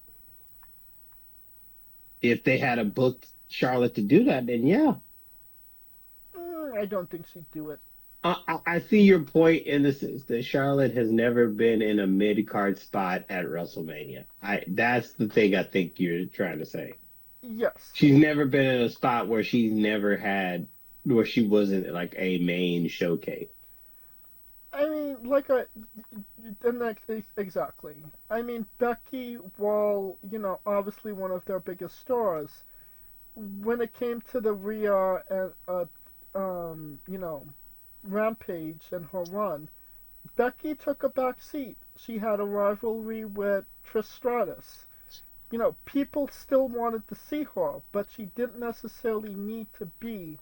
If they had a booked Charlotte to do that, then yeah. I don't think she'd do it. I see your point in the sense that Charlotte has never been in a mid-card spot at WrestleMania. That's the thing I think you're trying to say. Yes. She's never been in a spot where she wasn't like a main showcase. I mean, exactly. I mean, Becky, while, obviously one of their biggest stars, when it came to the Rhea and, Rampage and her run, Becky took a back seat. She had a rivalry with Trish Stratus. People still wanted to see her, but she didn't necessarily need to be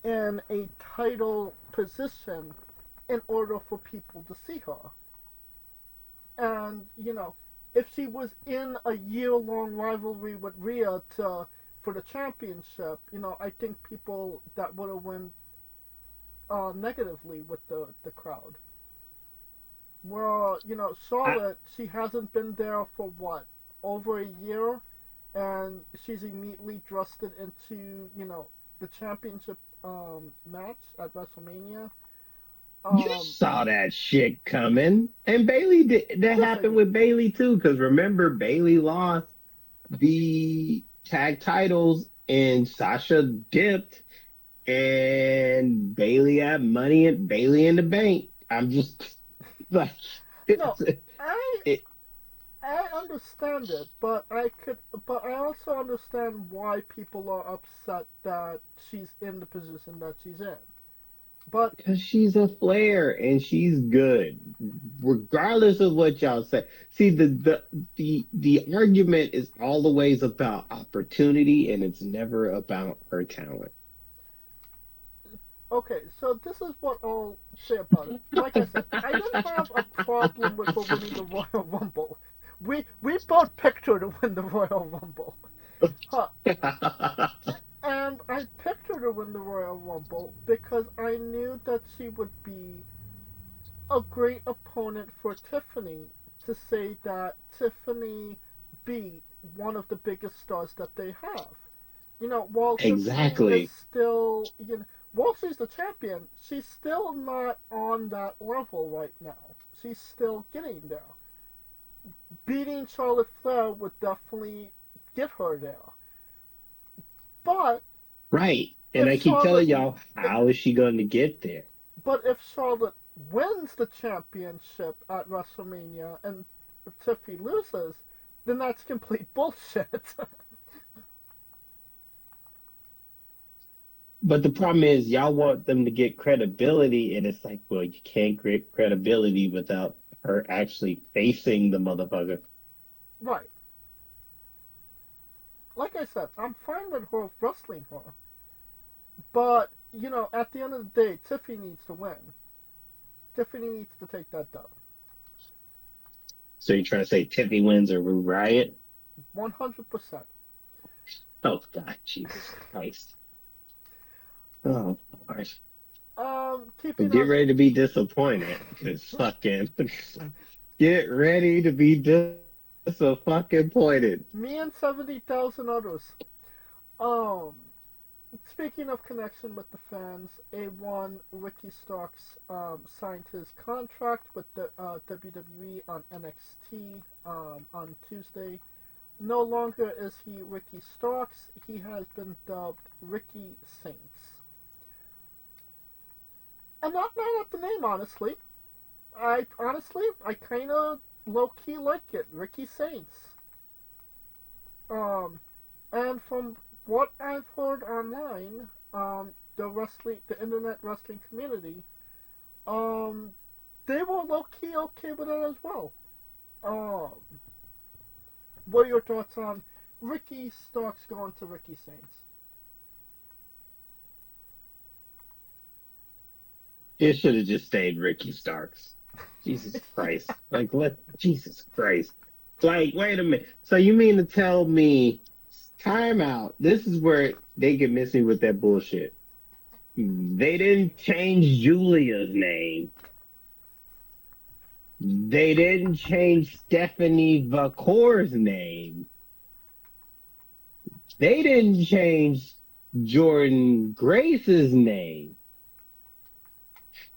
in a title position in order for people to see her. And, if she was in a year-long rivalry with Rhea for the championship, I think people that would have went negatively with the crowd. Well, I, Charlotte, she hasn't been there for what, over a year, and she's immediately thrusted into, the championship match at WrestleMania. you Um, saw that shit coming, and Bailey did. That yes, I happened did. with Bailey too. Because remember, Bailey lost the tag titles, and Sasha dipped, and Bailey had money and Bailey in the bank. I'm just like, No, it's, I it I understand it, but I also understand why people are upset that she's in the position that she's in. But because she's a Flair and she's good, regardless of what y'all say. See, the argument is always about opportunity, and it's never about her talent. okay, so this is what I'll say about it. Like I said, I didn't have a problem with her winning the Royal Rumble. We both picked her to win the Royal Rumble. Huh. And I picked her to win the Royal Rumble because I knew that she would be a great opponent for Tiffany, to say that Tiffany beat one of the biggest stars that they have. While Tiffany is Exactly. still, while she's the champion, she's still not on that level right now. She's still getting there. Beating Charlotte Flair would definitely get her there. But Right. And if I keep telling Charlotte, y'all, how is she going to get there? but if Charlotte wins the championship at WrestleMania and Tiffany loses, then that's complete bullshit. But the problem is, y'all want them to get credibility, and it's like, well, you can't get credibility without her actually facing the motherfucker. Right. Like I said, I'm fine with her wrestling her. But, at the end of the day, Tiffany needs to win. Tiffany needs to take that dub. So you're trying to say Tiffany wins or we riot? 100%. Oh, God, Jesus Christ. Oh, Lord. Keeping Get us, ready to be disappointed, because fucking, get ready to be disappointed. me and 70,000 others. Um, Speaking of connection with the fans, A1 Ricky Starks signed his contract with the WWE on NXT on Tuesday. No longer is he Ricky Starks. He has been dubbed Ricky Saints. I'm not mad at the name, honestly. I kind of low key like it, Ricky Saints. Um, and from what I've heard online, the internet wrestling community, um, they were low key okay with it as well. Um, what are your thoughts on Ricky Starks going to Ricky Saints? It should have just stayed Ricky Starks. Jesus Christ. Like, what? Jesus Christ. Like, wait a minute. So you mean to tell me, time out. This is where they get messy with that bullshit. They didn't change Julia's name. They didn't change Stephanie Vacor's name. They didn't change Jordan Grace's name.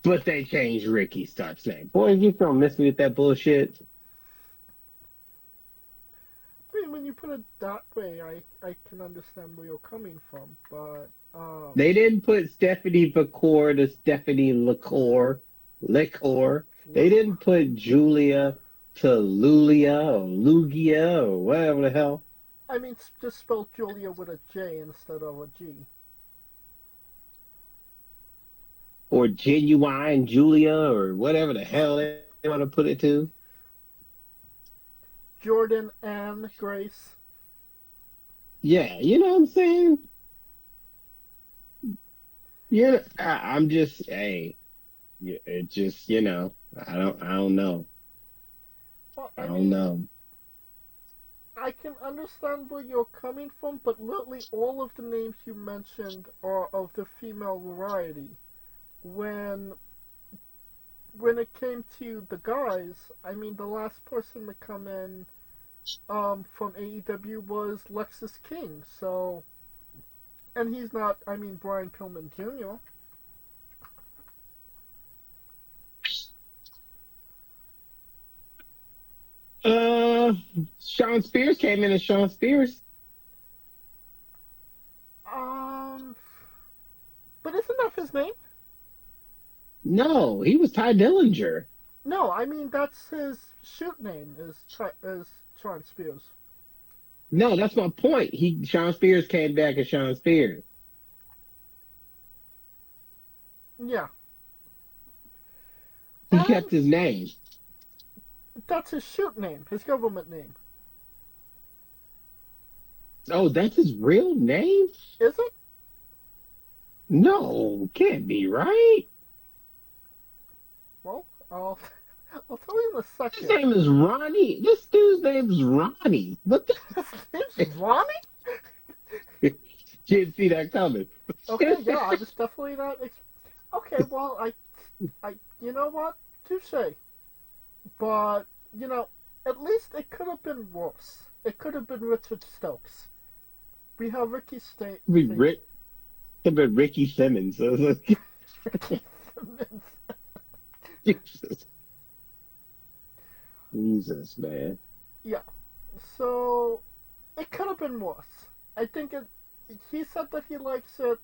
But they changed Ricky Stark's name. Boy, you don't miss me with that bullshit. I mean, when you put it that way, I can understand where you're coming from, but They didn't put Stephanie Vacor to Stephanie Liquor. Liquor. They look, didn't put Julia to Lulia or Lugia or whatever the hell. I mean, just spell Julia with a J instead of a G. Or Genuine Julia or whatever the hell they want to put it to. Jordan and Grace. Yeah, you know what I'm saying? Yeah, I'm just, hey, it just, I don't know. Well, I I don't mean, know. I can understand where you're coming from, but literally all of the names you mentioned are of the female variety. When when it came to the guys, I mean, the last person to come in from AEW was Lexus King. So, and he's not. I mean, Brian Pillman Jr. Sean Spears came in as Sean Spears. But isn't that his name? No, he was Ty Dillinger. No, I mean that's his shoot name is Sean Spears. No, that's my point. Sean Spears came back as Sean Spears. Yeah. He kept his name. That's his shoot name, his government name. Oh, that's his real name? Is it? No, can't be right. Well, I'll tell you in a His second. name is Ronnie. This dude's name is Ronnie. What the? His name's Ronnie? Didn't see that coming. Okay, yeah, I was definitely not. Okay, well, you know what? Touche. But at least it could have been worse. It could have been Richard Stokes. We have Ricky State. Ricky Simmons. Ricky Simmons. Jesus, man. Yeah. So it could have been worse. I think it. He said that he likes it.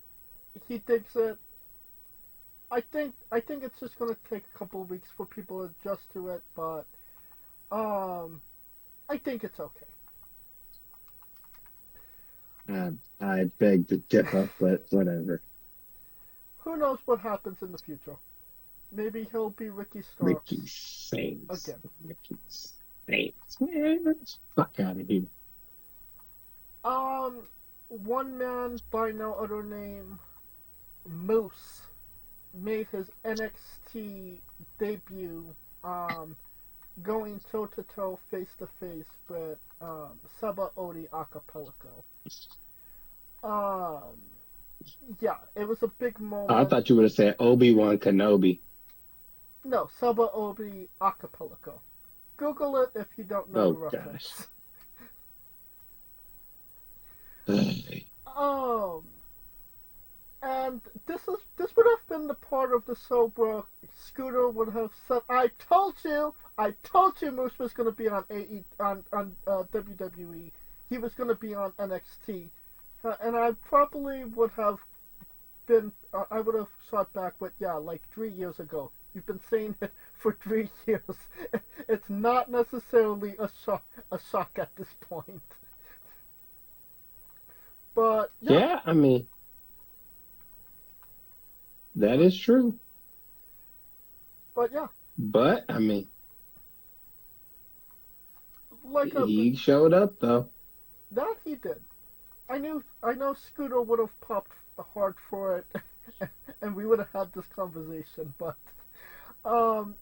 He digs it. I think it's just gonna take a couple of weeks for people to adjust to it, but I think it's okay. I beg to differ, but whatever. Who knows what happens in the future? Maybe he'll be Ricky Starks. Ricky Saints. Again. Ricky Saints. Man, get the fuck out of here. One man by no other name, Moose, made his NXT debut, going toe to toe, face to face with Saba Odi Acapulco. Yeah, it was a big moment. I thought you would have said Obi-Wan Kenobi. No, Saba Odi Acapulco. Google it if you don't know the reference. And this would have been the part of the show where Scooter would have said, I told you Moose was going to be on WWE. He was going to be on NXT. And I probably would have been, I would have shot back with, yeah, like 3 years ago. You've been saying it for 3 years. It's not necessarily a shock at this point. But yeah, I mean, that is true. But yeah. But I mean, like he showed up though. That he did. I know Scooter would have popped hard for it, and we would have had this conversation. But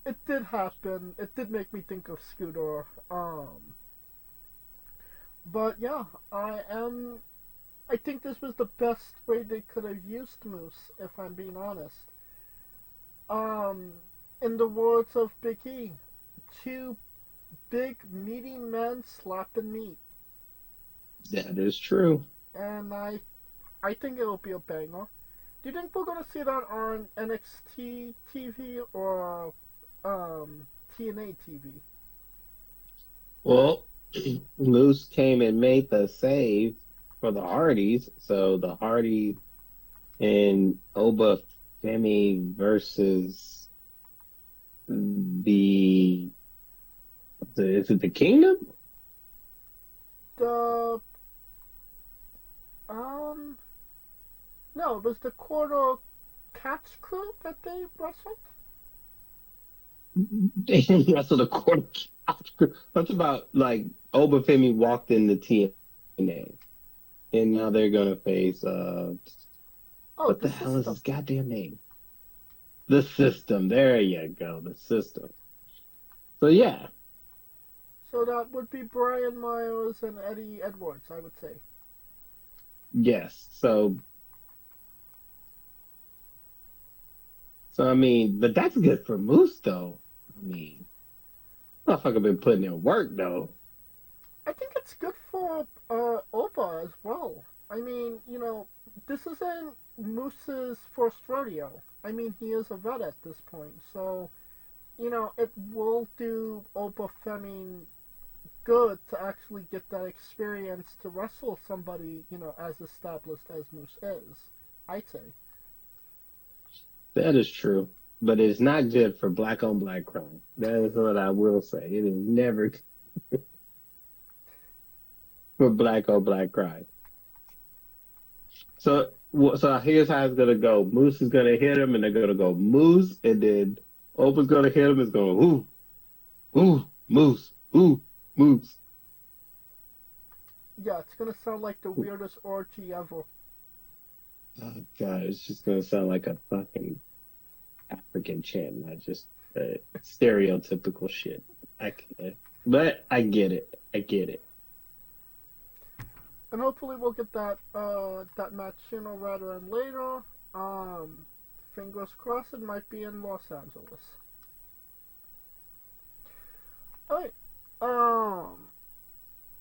it did happen. It did make me think of Scooter. But yeah, I think this was the best way they could have used Moose, if I'm being honest. In the words of Big E, 2 big meaty men slapping meat. That is true. And I think it will be a banger. Do you think we're gonna see that on NXT TV or TNA TV? Well, Moose came and made the save for the Hardys, so the Hardys and Oba Femi versus is it the Kingdom? No, it was the Quarter Cats crew that they wrestled. They didn't wrestle the Quarter Cats crew. That's about like Oba Femi walked in the TNA. And now they're gonna face what the hell is his goddamn name? The System. There you go, the System. So yeah. So that would be Brian Myers and Eddie Edwards, I would say. Yes. So So I mean, but that's good for Moose though. I mean, motherfucker been putting in work though. I think it's good for Oba as well. I mean, this isn't Moose's first rodeo. I mean, he is a vet at this point, so it will do Oba Femi good to actually get that experience to wrestle somebody, as established as Moose is. I'd say. That is true, but it's not good for black on black crime. That is what I will say. It is never for black on black crime. So here's how it's gonna go. Moose is gonna hit him, and they're gonna go Moose, and then Opa's gonna hit him. It's going ooh Moose, ooh Moose. Yeah, it's gonna sound like the weirdest orgy ever. Oh god, it's just gonna sound like a fucking African chant, not just stereotypical shit. I can't, but I get it. I get it. And hopefully we'll get that match sooner rather than later. Fingers crossed it might be in Los Angeles. Alright.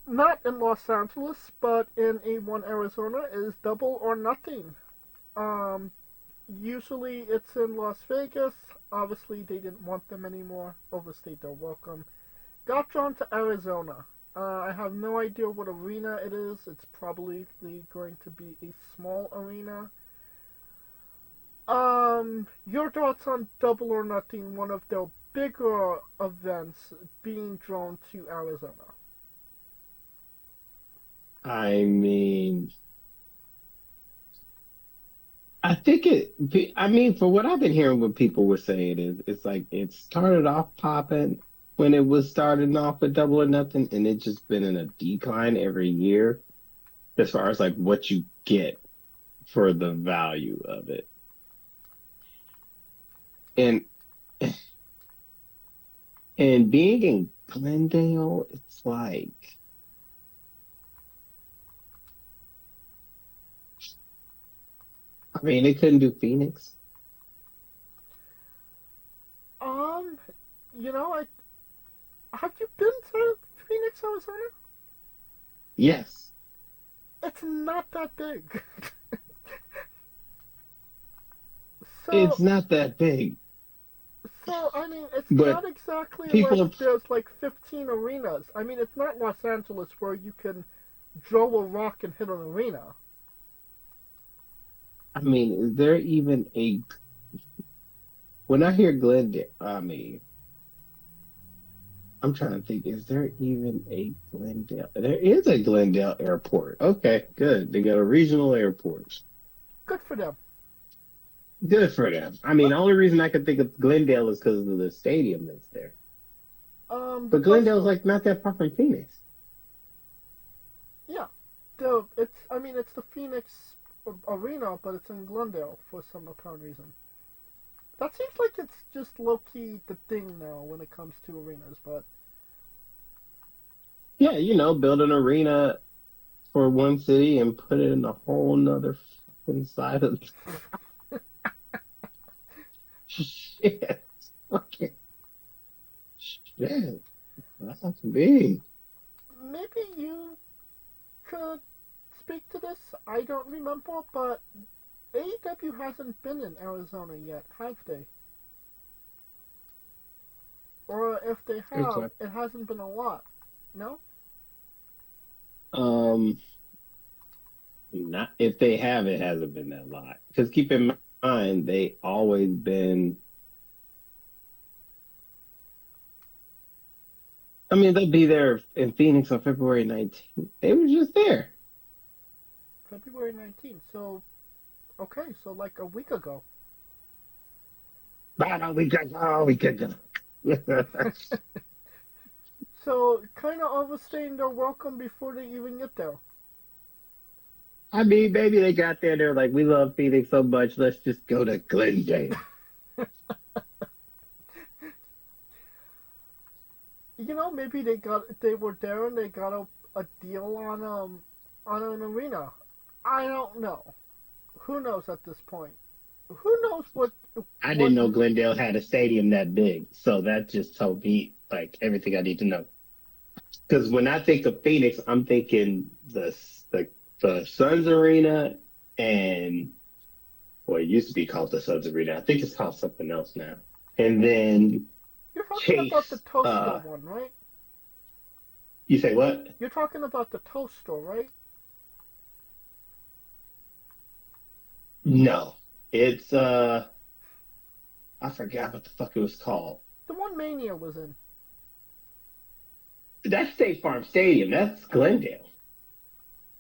Not in Los Angeles, but in A1 Arizona is Double or Nothing. Usually it's in Las Vegas. Obviously they didn't want them anymore. Overstayed their welcome. Got drawn to Arizona. I have no idea what arena it is. It's probably going to be a small arena. Your thoughts on Double or Nothing, one of their bigger events being drawn to Arizona? I mean, I think for what I've been hearing, what people were saying is, it's like it started off popping when it was starting off with Double or Nothing, and it's just been in a decline every year as far as like what you get for the value of it. And being in Glendale, it's like, I mean, they couldn't do Phoenix. Have you been to Phoenix, Arizona? Yes. It's not that big. It's not that big. So, I mean, it's but not exactly people like there's like 15 arenas. I mean, it's not Los Angeles where you can throw a rock and hit an arena. I mean, is there even when I hear Glendale, I mean, I'm trying to think, is there even a Glendale? There is a Glendale airport. Okay, good. They got a regional airport. Good for them. Good for them. I mean, the only reason I could think of Glendale is because of the stadium that's there. But Glendale's like not that far from Phoenix. Yeah. It's the Phoenix arena, but it's in Glendale for some apparent reason. That seems like it's just low-key the thing now when it comes to arenas, but... Yeah, build an arena for one city and put it in a whole nother fucking side of the... Shit. Fucking... Shit. That's big. Maybe you could speak to this. I don't remember, but AEW hasn't been in Arizona yet, have they? Or if they have, Exactly. it hasn't been a lot. No? Not if they have, it hasn't been that lot. Because keep in mind, they always been. I mean, they'll be there in Phoenix on February 19th. They were just there. February 19th. So, okay, so like a week ago. About a week ago. So, kind of overstaying their welcome before they even get there. I mean, maybe they got there. They're like, we love Phoenix so much. Let's just go to Glendale. Maybe they were there and they got a deal on an arena. I don't know. Who knows at this point? who knows I what didn't know Glendale had a stadium that big, so that just told me like everything I need to know. Because when I think of Phoenix, I'm thinking the Suns Arena and well, it used to be called the Suns Arena. I think it's called something else now. And then you're talking about the Chase. toaster one, right? You say what? You're talking about the toaster, right? No, it's I forgot what the fuck it was called. The one Mania was in. That's State Farm Stadium. That's Glendale.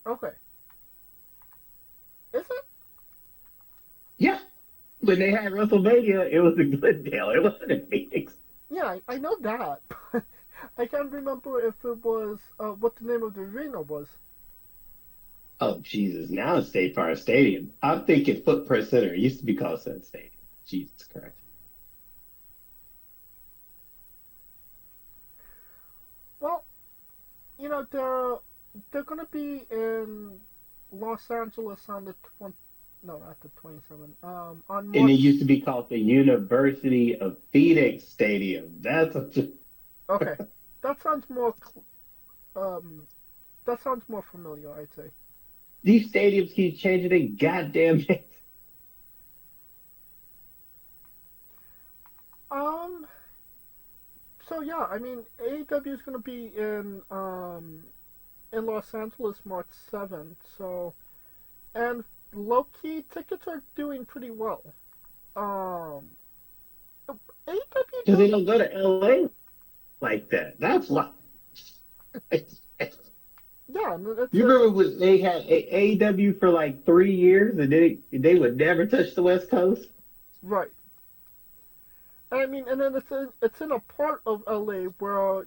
Okay. Is it? Yeah. When they had WrestleMania, it was in Glendale. It wasn't in Phoenix. Yeah, I know that, but I can't remember if it was what the name of the arena was. Oh Jesus! Now it's State Farm Stadium. I'm thinking Footprint Center. It used to be called Sun Stadium. Jesus Christ. Well, they're gonna be in Los Angeles on the 20. No, not the 27th. On And it March. used to be called the University of Phoenix Stadium. That's a Okay, that sounds more. That sounds more familiar, I'd say. these stadiums keep changing their goddamn names. Um. So yeah, I mean, AEW is gonna be in Los Angeles March 7th. So, and low key tickets are doing pretty well. Um. AEW Because they does. don't go to LA like that. That's why. Yeah, no, that's You remember when they had AEW for like 3 years and they would never touch the West Coast? right. I mean, and then it's in a part of LA where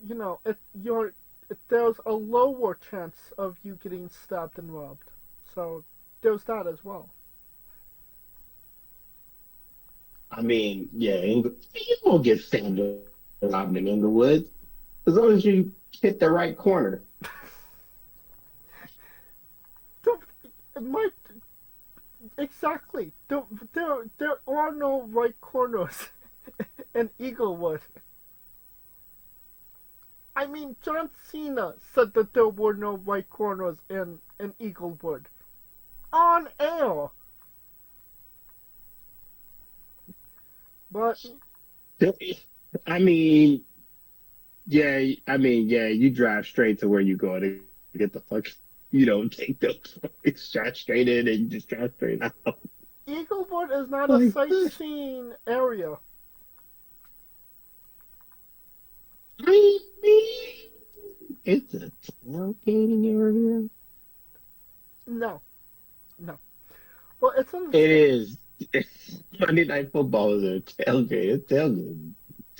there's a lower chance of you getting stabbed and robbed. So there's that as well. I mean, yeah, you won't get stabbed or robbed in Inglewood as long as you hit the right corner. My exactly. There are no right corners in Eaglewood. I mean, John Cena said that there were no right corners in Eaglewood. On air. But I mean, yeah, you drive straight to where you go to get the fuck. You don't take those fucking shots straight in and you just drive straight out. Eaglewood is not a Like, sightseeing area. it's a tailgating area. No. Well, it's in It is. Monday Night Football is a tailgate. It's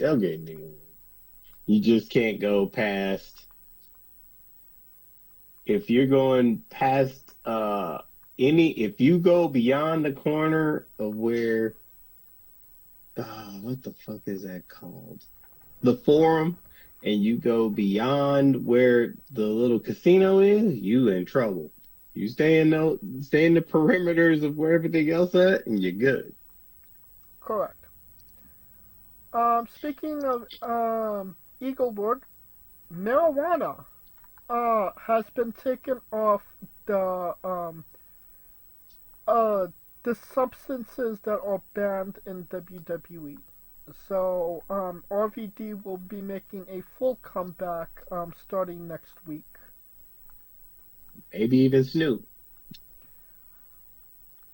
tailgating. You just can't go past. If you're going past if you go beyond the corner of where what the fuck is that called? The Forum, and you go beyond where the little casino is, you in trouble. You stay in the perimeters of where everything else at, and you're good. correct. Speaking of Eaglewood, marijuana has been taken off the substances that are banned in WWE. So RVD will be making a full comeback starting next week. Maybe even Snoop.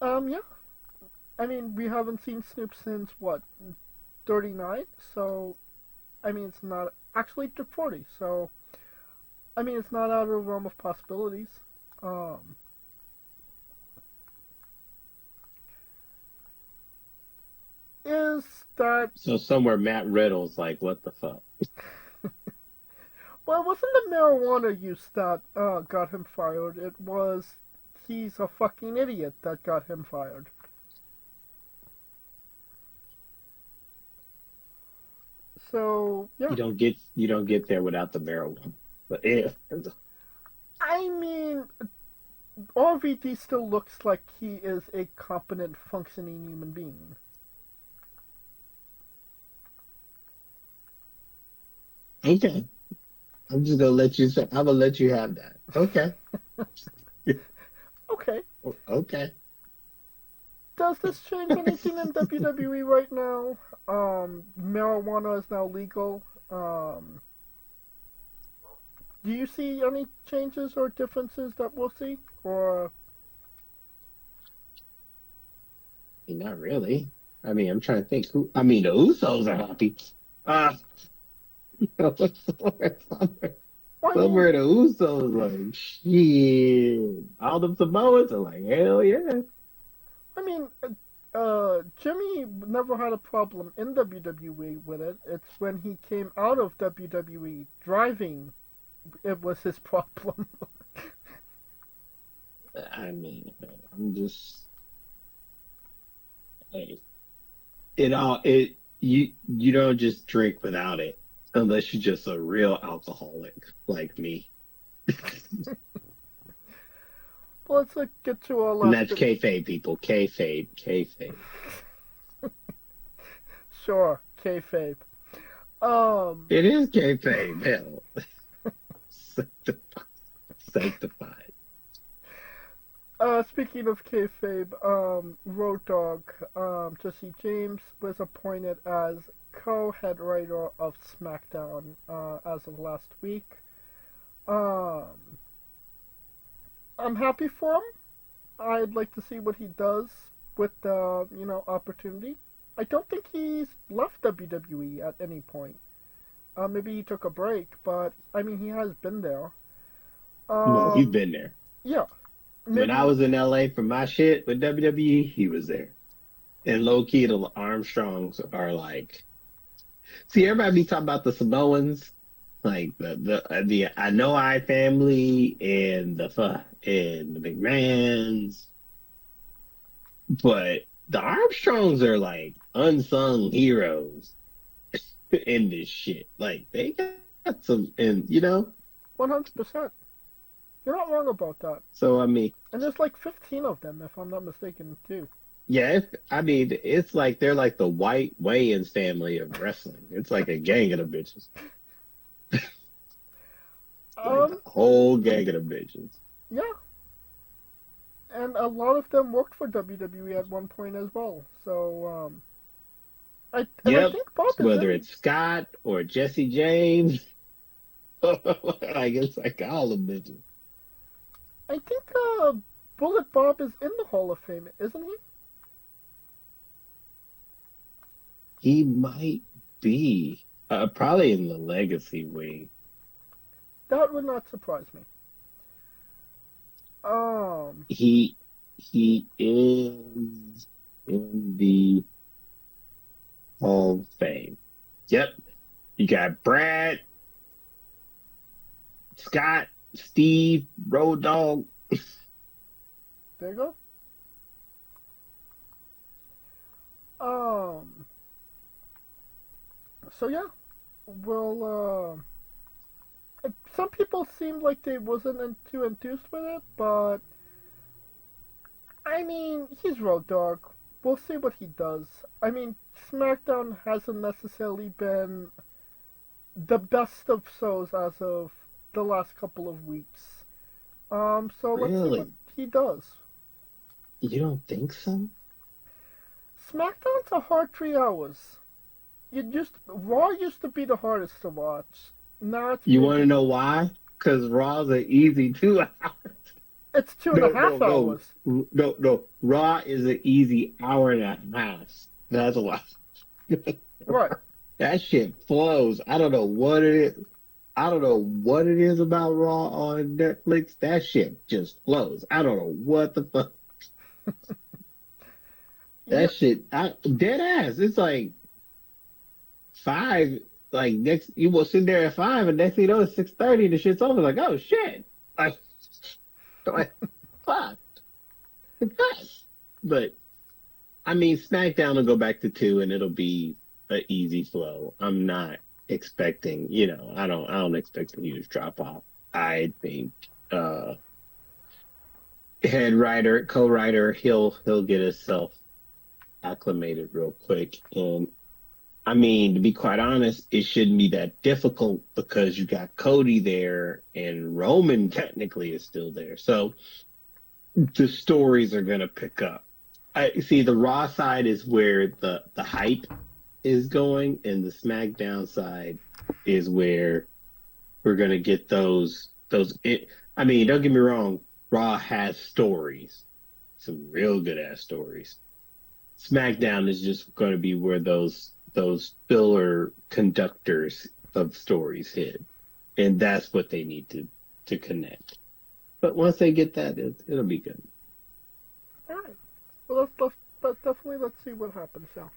Yeah. I mean, we haven't seen Snoop since what, 39? So, I mean, it's not actually to 40. So, I mean, it's not out of the realm of possibilities. Is that So somewhere Matt Riddle's like, what the fuck? well? It wasn't the marijuana use that got him fired. It was he's a fucking idiot that got him fired. So yeah. You don't get there without the marijuana. But yeah. I mean, RVD still looks like he is a competent, functioning human being. Okay. I'm just gonna let you say. I'm gonna let you have that. Okay. Okay. Okay. Does this change anything in WWE right now? Marijuana is now legal. Do you see any changes or differences that we'll see? Or Not really. I mean, I'm trying to think who. I mean, the Usos are happy. I mean, Somewhere the Usos like shit. All the Samoans are like hell yeah. I mean, Jimmy never had a problem in WWE with it. It's when he came out of WWE driving, it was his problem. I mean, I'm just hey, you don't just drink without it unless you're just a real alcoholic like me. Well, let's get to our And last that's bit. kayfabe, people. Kayfabe. Sure, kayfabe. Um, It is kayfabe. Hell, sanctified. Speaking of kayfabe, Road Dogg, Jesse James was appointed as co-head writer of SmackDown as of last week. Um, I'm happy for him. I'd like to see what he does with the opportunity. I don't think he's left WWE at any point. Maybe he took a break, but I mean he has been there. No, he's Um, been there. yeah, When I maybe. was in LA for my shit with WWE, he was there. And low key, the Armstrongs are like, see, everybody be talking about the Samoans, like the I know I family and the McMahons, but the Armstrongs are like unsung heroes in this shit. Like they got some, and 100%. You're not wrong about that. so I mean, And there's like 15 of them, if I'm not mistaken, too. yeah, I mean, it's like they're like the white Wayans family of wrestling. It's like a gang of the bitches, like the Um, whole gang of the bitches. yeah. And a lot of them worked for WWE at one point as well. So, I Yep, think Bob is whether in. it's Scott or Jesse James, I guess like all of them bitches. I think Bullet Bob is in the Hall of Fame, isn't he? He might be probably in the legacy wing. That would not surprise me. Um, He is in the Hall of Fame. Yep, you got Brad, Scott, Steve, Road Dogg. there you go. Um, so yeah, well, some people seemed like they wasn't too enthused with it, but I mean, he's Road Dogg. We'll see what he does. I mean, SmackDown hasn't necessarily been the best of shows as of the last couple of weeks. So let's see what Really? he does. You don't think so? SmackDown's a hard 3 hours. Raw used to be the hardest to watch. Now it's You want to maybe know why? Because Raw's an easy 2 hours. it's two and a No, half no, no, hours. no. Raw is an easy hour and a half. That's why. Right. That shit flows. I don't know what it is. I don't know what it is about Raw on Netflix. That shit just flows. I don't know what the fuck. Yeah. That shit, dead ass. It's like 5. Like next, you will sit there at 5, and next thing you know, it's 6:30, and the shit's over. Like, oh shit. Like fuck. But I mean, SmackDown will go back to 2, and it'll be an easy flow. I'm not expecting, I don't expect a huge drop off. I think, head writer, co-writer, he'll get himself acclimated real quick. And I mean, to be quite honest, it shouldn't be that difficult because you got Cody there and Roman technically is still there. So the stories are gonna pick up. I see the Raw side is where the hype is going, and the SmackDown side is where we're gonna get those. I mean, don't get me wrong, Raw has stories, some real good ass stories. SmackDown is just going to be where those filler conductors of stories hit, and that's what they need to connect. But once they get that, it'll be good. All right. Well, let's see what happens now.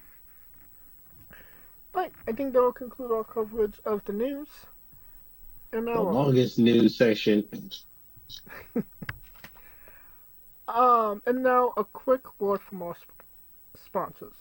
But I think that will conclude our coverage of the news. And The now, longest news section. and now a quick word from our sponsors.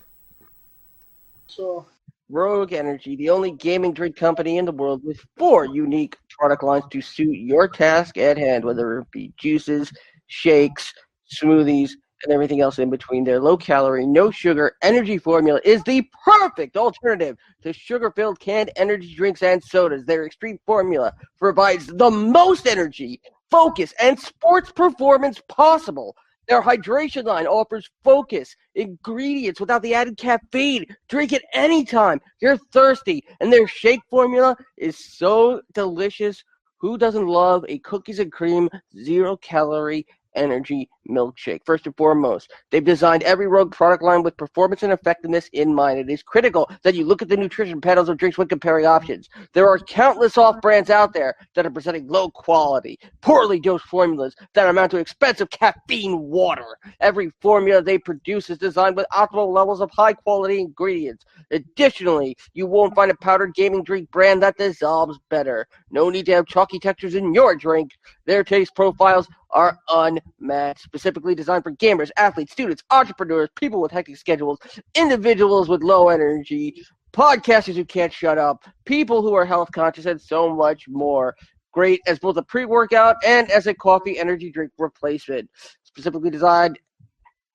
So, Rogue Energy, the only gaming drink company in the world with 4 unique product lines to suit your task at hand, whether it be juices, shakes, smoothies, and everything else in between. Their low-calorie, no-sugar energy formula is the perfect alternative to sugar-filled canned energy drinks and sodas. Their extreme formula provides the most energy, focus, and sports performance possible. Their hydration line offers focus, ingredients without the added caffeine. Drink it anytime you're thirsty. And their shake formula is so delicious. Who doesn't love a cookies and cream, 0-calorie energy milkshake? First and foremost, they've designed every Rogue product line with performance and effectiveness in mind. It is critical that you look at the nutrition panels of drinks when comparing options. There are countless off-brands out there that are presenting low-quality, poorly dosed formulas that amount to expensive caffeine water. Every formula they produce is designed with optimal levels of high-quality ingredients. Additionally, you won't find a powdered gaming drink brand that dissolves better. No need to have chalky textures in your drink. Their taste profiles are unmatched, specifically designed for gamers, athletes, students, entrepreneurs, people with hectic schedules, individuals with low energy, podcasters who can't shut up, people who are health conscious, and so much more. Great as both a pre-workout and as a coffee energy drink replacement. Specifically designed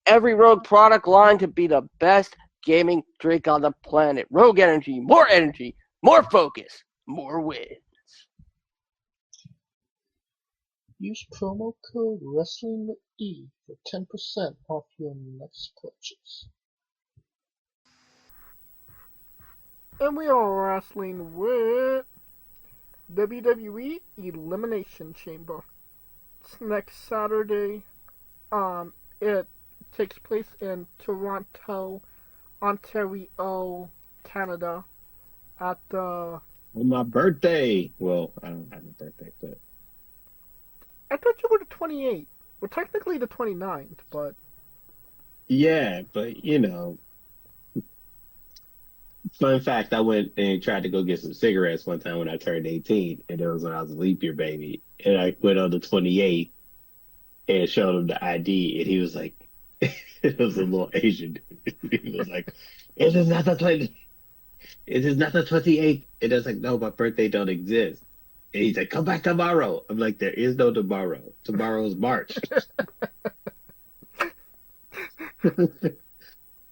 every Rogue product line to be the best gaming drink on the planet. Rogue Energy, more focus, more wins. use promo code WRESTLINGWITHE for 10% off your next purchase. And we are wrestling with WWE Elimination Chamber. It's next Saturday. It takes place in Toronto, Ontario, Canada, at the. On my birthday. Well, I don't have a birthday, but I thought you were the 28th. Well, technically the 29th, but. yeah, but you know. Fun fact, I went and tried to go get some cigarettes one time when I turned 18, and it was when I was a leap year baby. And I went on the 28th and showed him the ID, and he was like, it was a little Asian dude. He was like, it is not the 28th. And I was like, no, my birthday don't exist. And he's like, come back tomorrow. I'm like, there is no tomorrow. Tomorrow's March.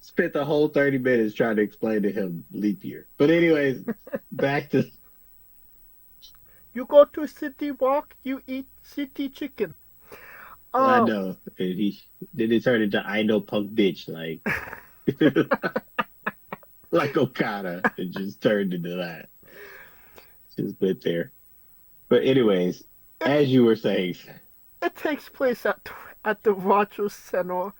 Spent the whole 30 minutes trying to explain to him leap year. But anyways, back to... You go to City Walk, you eat city chicken. I know. And then it turned into I know punk bitch, like... like Okada. It just turned into that. Just went there. But anyways, as you were saying... It takes place at the Rogers Center.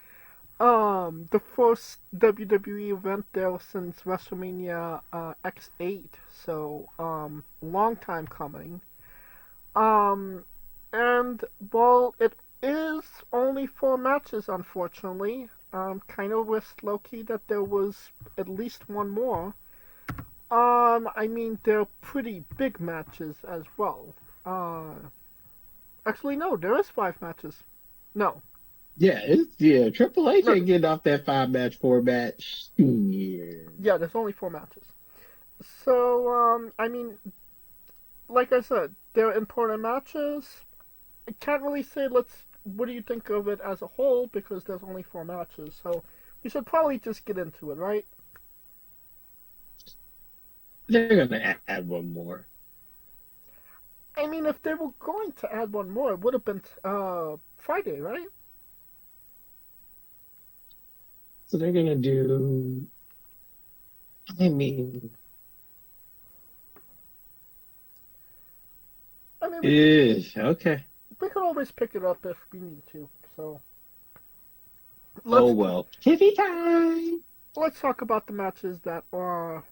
The first WWE event there since WrestleMania X8, so long time coming. And well, it is only 4 matches, unfortunately. Kind of wished low-key that there was at least one more. I mean, they're pretty big matches as well. Actually, no, there is 5 matches. No. Yeah, Triple H ain't getting off that 5-match format. Yeah, there's only 4 matches. So, I mean, like I said, they're important matches. I can't really say let's what do you think of it as a whole? Because there's only 4 matches, so we should probably just get into it, right? They're gonna add one more. I mean, if they were going to add one more, it would have been Friday, right? So they're gonna do. I mean, I mean, okay. we could always pick it up if we need to. So Oh let's well, TV time. let's talk about the matches that are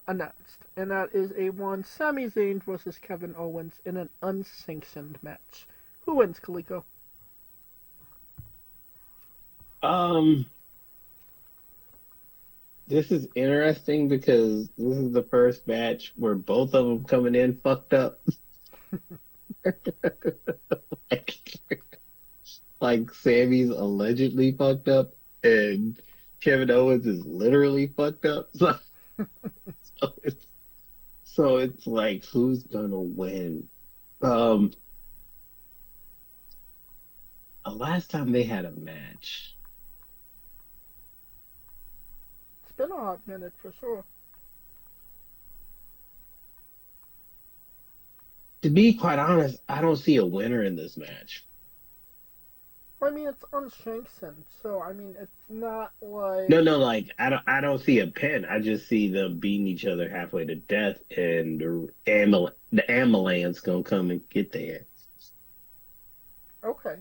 announced, and that is Sami Zayn versus Kevin Owens in an unsanctioned match. Who wins, Kaliko? This is interesting because this is the first match where both of them coming in fucked up. like Sammy's allegedly fucked up, and Kevin Owens is literally fucked up. So it's like, who's gonna win? The last time they had a match, It's been a hot minute for sure. to be quite honest, I don't see a winner in this match. I mean, it's unsanctioned, so I mean, it's not like No, like I don't see a pin. I just see them beating each other halfway to death, and the ambulance gonna come and get there. okay.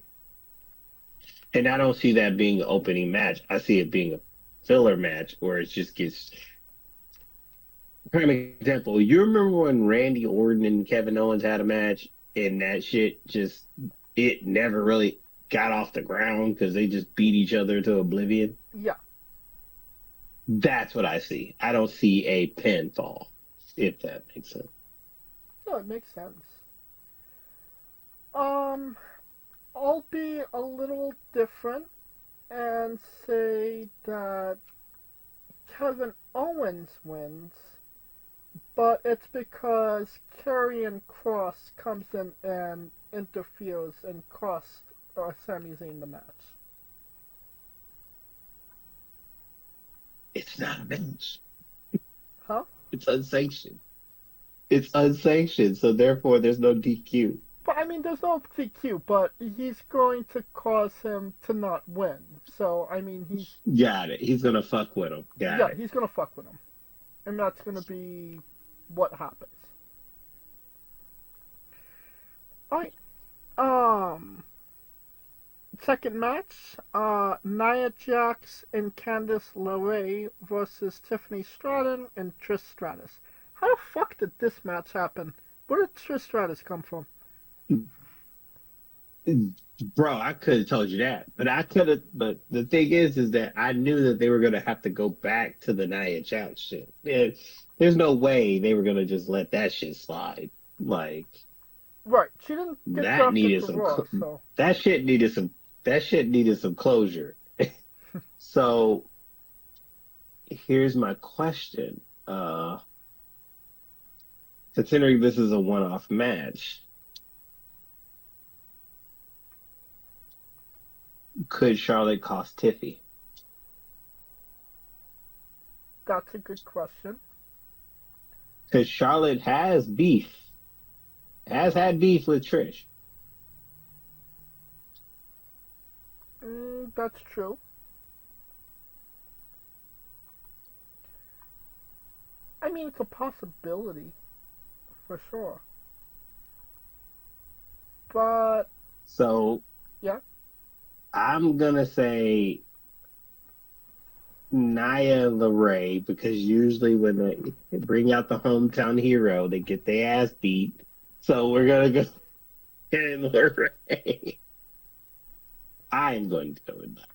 And I don't see that being an opening match. I see it being a filler match where it just gets. Prime example, you remember when Randy Orton and Kevin Owens had a match, and that shit just it never really got off the ground because they just beat each other to oblivion. Yeah. That's what I see. I don't see a pinfall, if that makes sense. No, it makes sense. I'll be a little different and say that Kevin Owens wins, but it's because Karrion Kross comes in and interferes and costs Sami Zayn the match. It's not a match. Huh? It's unsanctioned. It's unsanctioned, so therefore there's no DQ. But I mean, there's no DQ, but he's going to cause him to not win. So I mean, he's Got it. He's gonna fuck with him. Got it. he's gonna fuck with him, and that's gonna be what happens. All right. Second match, Nia Jax and Candice LeRae versus Tiffany Stratton and Trish Stratus. How the fuck did this match happen? Where did Trish Stratus come from? Bro, I could have told you that, but I could have. But the thing is that I knew that they were gonna have to go back to the Nia Jax shit. There's no way they were gonna just let that shit slide. Like Right, she didn't get that drafted needed to some. Raw, so That shit needed some closure. So here's my question. Considering this is a one-off match, could Charlotte cost Tiffy? that's a good question. Because Charlotte has had beef with Trish. That's true. I mean, it's a possibility, for sure. But So yeah, I'm gonna say Nia LeRae, because usually when they bring out the hometown hero, they get their ass beat. So we're gonna go and LeRae. I'm going to go with that.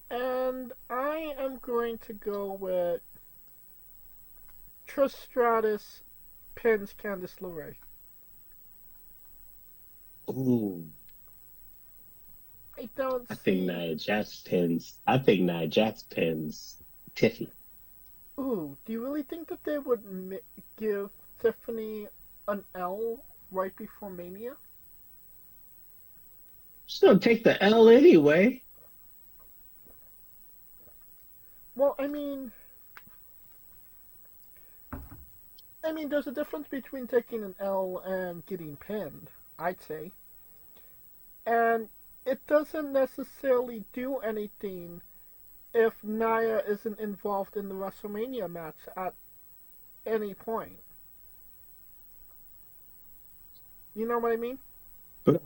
and I am going to go with Trish Stratus pins Candice LeRae. Ooh, I don't I see. think Nia Jax pins Tiffy. Ooh, do you really think that they would give Tiffany an L right before Mania? She's gonna take the L anyway. Well, there's a difference between taking an L and getting pinned, I'd say. And it doesn't necessarily do anything if Nia isn't involved in the WrestleMania match at any point. You know what I mean? But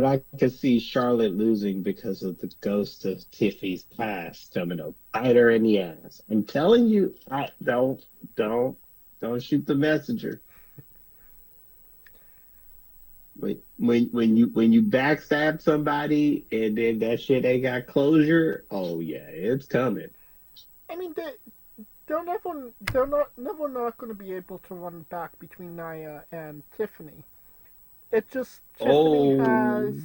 I can see Charlotte losing because of the ghost of Tiffy's past coming to bite her in the ass. I'm telling you, I don't shoot the messenger. When you backstab somebody and then that shit ain't got closure, oh yeah, it's coming. I mean, they're never not going to be able to run back between Nia and Tiffany. It just Tiffany has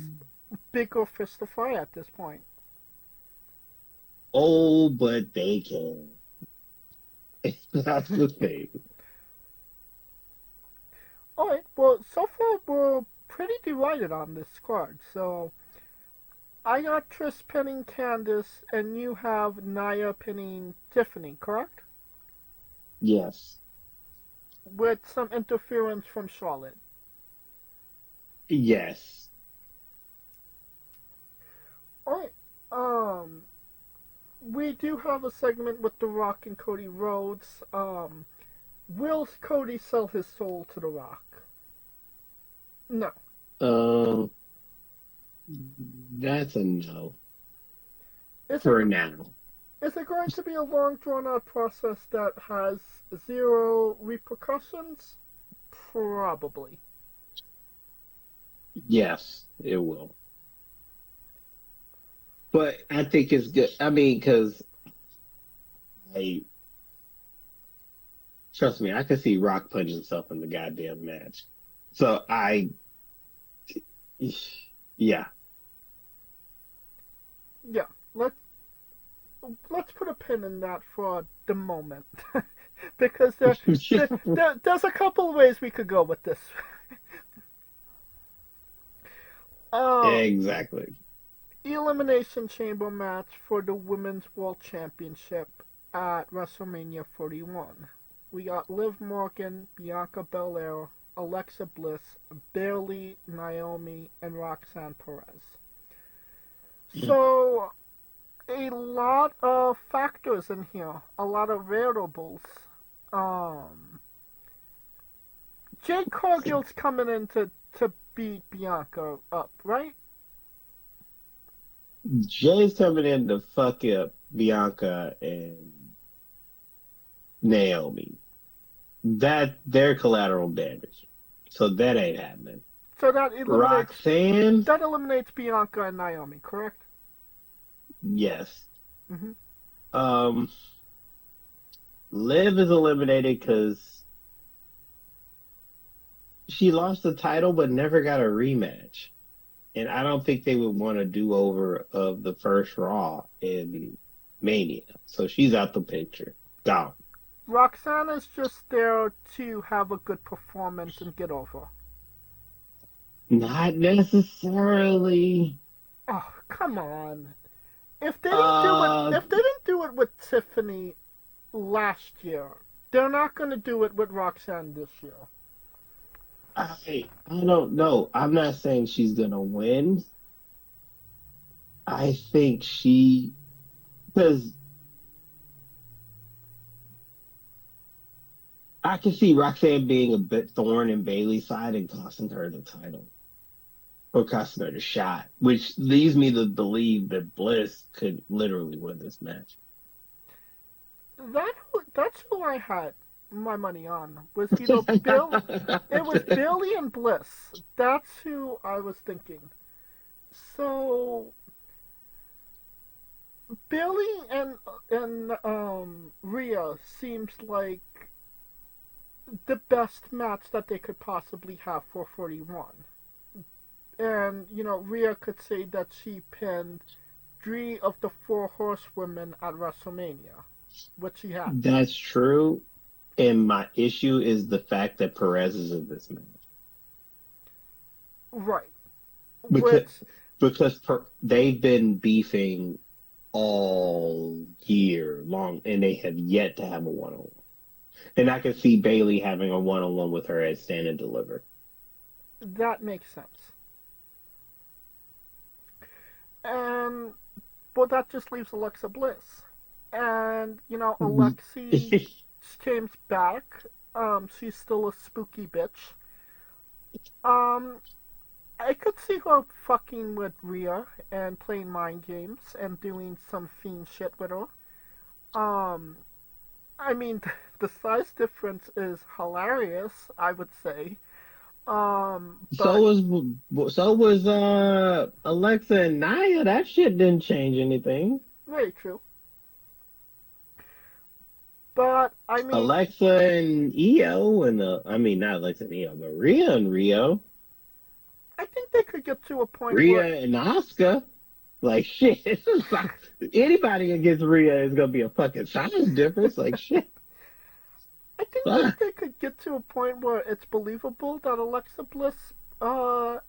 bigger fish to fry at this point. Oh, but they can. That's the thing. Alright, well, so far we're pretty divided on this card. So, I got Trish pinning Candice, and you have Nia pinning Tiffany, correct? Yes. With some interference from Charlotte. Yes. Alright, we do have a segment with The Rock and Cody Rhodes. Will Cody sell his soul to The Rock? No. That's a no. Is For it, now. is it going to be a long, drawn-out process that has zero repercussions? Probably. Yes, it will. But I think it's good. I mean, because trust me, I can see Rock putting himself in the goddamn match. So yeah. Yeah, let's put a pin in that for the moment. Because there's a couple of ways we could go with this. Exactly. Elimination Chamber match for the Women's World Championship at WrestleMania 41. We got Liv Morgan, Bianca Belair, Alexa Bliss, Bayley, Naomi, and Roxanne Perez. So, a lot of factors in here, a lot of variables. Jade Cargill's coming in to beat Bianca up, right? Jay's coming in to fuck up Bianca and Naomi. They're collateral damage. So that ain't happening. So that Roxanne? eliminates Bianca and Naomi, correct? Yes. Mm-hmm. Liv is eliminated because she lost the title but never got a rematch. And I don't think they would want a do-over of the first Raw in Mania. So she's out the picture. Gone. Roxanne is just there to have a good performance and get over. Not necessarily. Oh, come on. If they didn't do it with Tiffany last year, they're not going to do it with Roxanne this year. I don't know. I'm not saying she's going to win. I think because I can see Roxanne being a bit thorn in Bayley's side and costing her the title. Or costing her the shot. Which leads me to believe that Bliss could literally win this match. That's who I had my money on. Was either it was Bayley and Bliss. That's who I was thinking. So Bayley and Rhea seems like the best match that they could possibly have for 41. And, Rhea could say that she pinned 3 of the 4 horsewomen at WrestleMania, which she had. That's true. And my issue is the fact that Perez is in this match. Right. Because because they've been beefing all year long, and they have yet to have a one-on-one. And I can see Bailey having a one-on-one with her at Stand and Deliver. That makes sense. And well, that just leaves Alexa Bliss, and Alexi came back. She's still a spooky bitch. I could see her fucking with Rhea and playing mind games and doing some fiend shit with her. I mean, the size difference is hilarious, I would say. But So was Alexa and Nia. That shit didn't change anything. very true. But I mean, Alexa and Io and I mean not Alexa and Io, but Rhea and Rio, I think they could get to a point Rhea where and Asuka. Like shit, anybody against Rhea is gonna be a fucking size difference. Like shit. I think that they could get to a point where it's believable that Alexa Bliss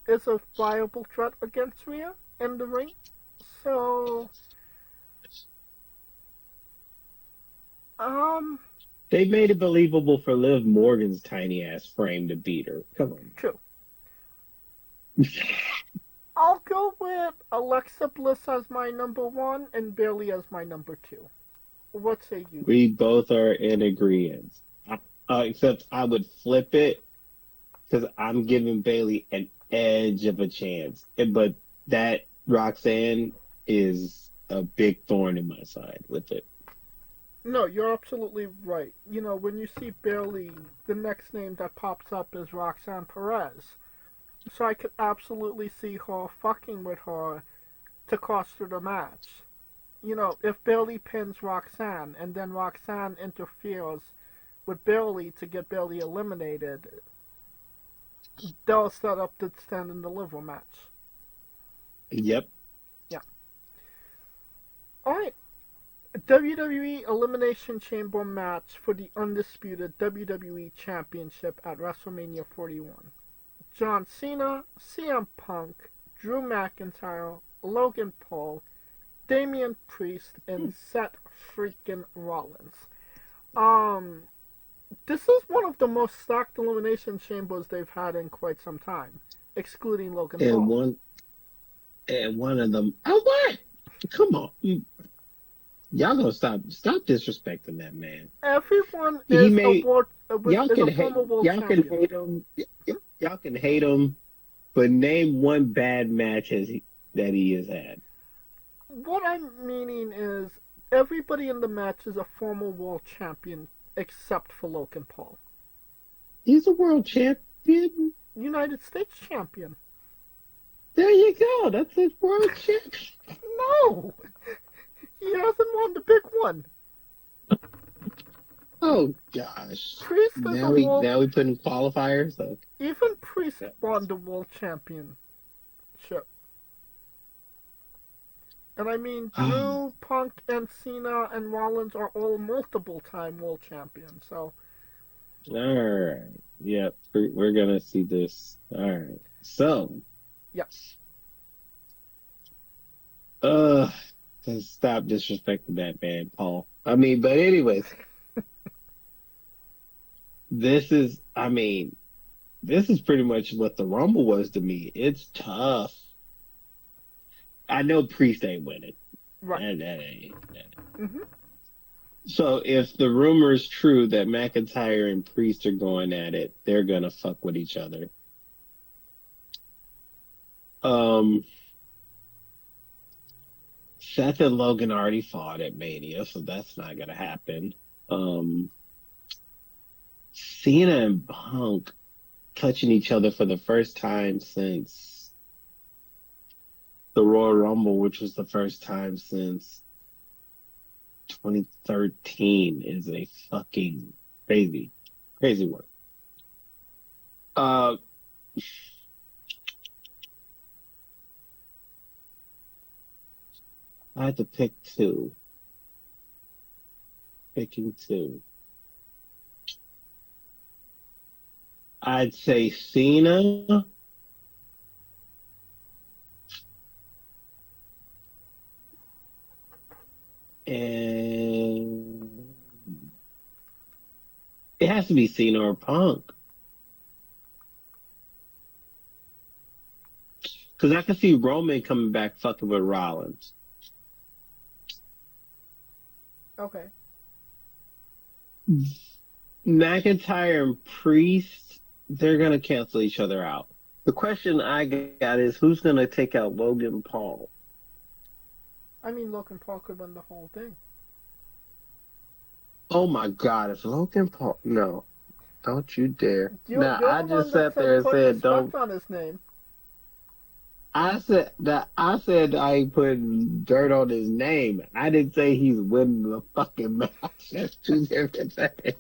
is a viable threat against Rhea in the ring. So they made it believable for Liv Morgan's tiny ass frame to beat her. Come on. true. I'll go with Alexa Bliss as my number one and Bailey as my number two. What say you? We both are in agreement. Except I would flip it because I'm giving Bailey an edge of a chance. But that Roxanne is a big thorn in my side with it. No, you're absolutely right. When you see Bailey, the next name that pops up is Roxanne Perez. So I could absolutely see her fucking with her to cost her the match. If Bailey pins Roxanne and then Roxanne interferes with Bailey to get Bailey eliminated, they'll set up the Stand and Deliver match. Yep. Yeah. Alright. WWE Elimination Chamber match for the undisputed WWE Championship at WrestleMania 41. John Cena, CM Punk, Drew McIntyre, Logan Paul, Damian Priest, and Seth freaking Rollins. This is one of the most stacked Elimination Chambers they've had in quite some time, excluding Logan Paul. And one of them. Oh, what? Come on. Y'all gonna stop disrespecting that man. Everyone He is made, y'all can former world y'all champion. can hate him. Y'all can hate him, but name one bad match that he has had. What I'm meaning is everybody in the match is a former world champion except for Logan Paul. He's a world champion. United States champion. There you go. That's his world champion. No! He hasn't won the big one. Oh gosh. Priest is Now we put in qualifiers. So. Even Priest won the world championship. And I mean, Drew, Punk, and Cena and Rollins are all multiple-time world champions. So. All right. Yep. We're gonna see this. All right. So. Yes. Stop disrespecting that man, Paul. I mean, but anyways. This is pretty much what the Rumble was to me. It's tough. I know Priest ain't winning. Right. That ain't. Mm-hmm. So if the rumor is true that McIntyre and Priest are going at it, they're gonna fuck with each other. Seth and Logan already fought at Mania, so that's not gonna happen. Cena and Punk touching each other for the first time since the Royal Rumble, which was the first time since 2013, is a fucking crazy word. I had to pick two. Picking two. I'd say Cena And it has to be Cena or Punk. Because I can see Roman coming back fucking with Rollins. Okay. McIntyre and Priest, they're going to cancel each other out. The question I got is who's going to take out Logan Paul? I mean, Logan Paul could win the whole thing. Oh my God, if Logan Paul, no, don't you dare. You're Now, the I one just that sat there and put said, don't. respect on his name. I said I ain't putting dirt on his name. I didn't say he's winning the fucking match. That's two different things.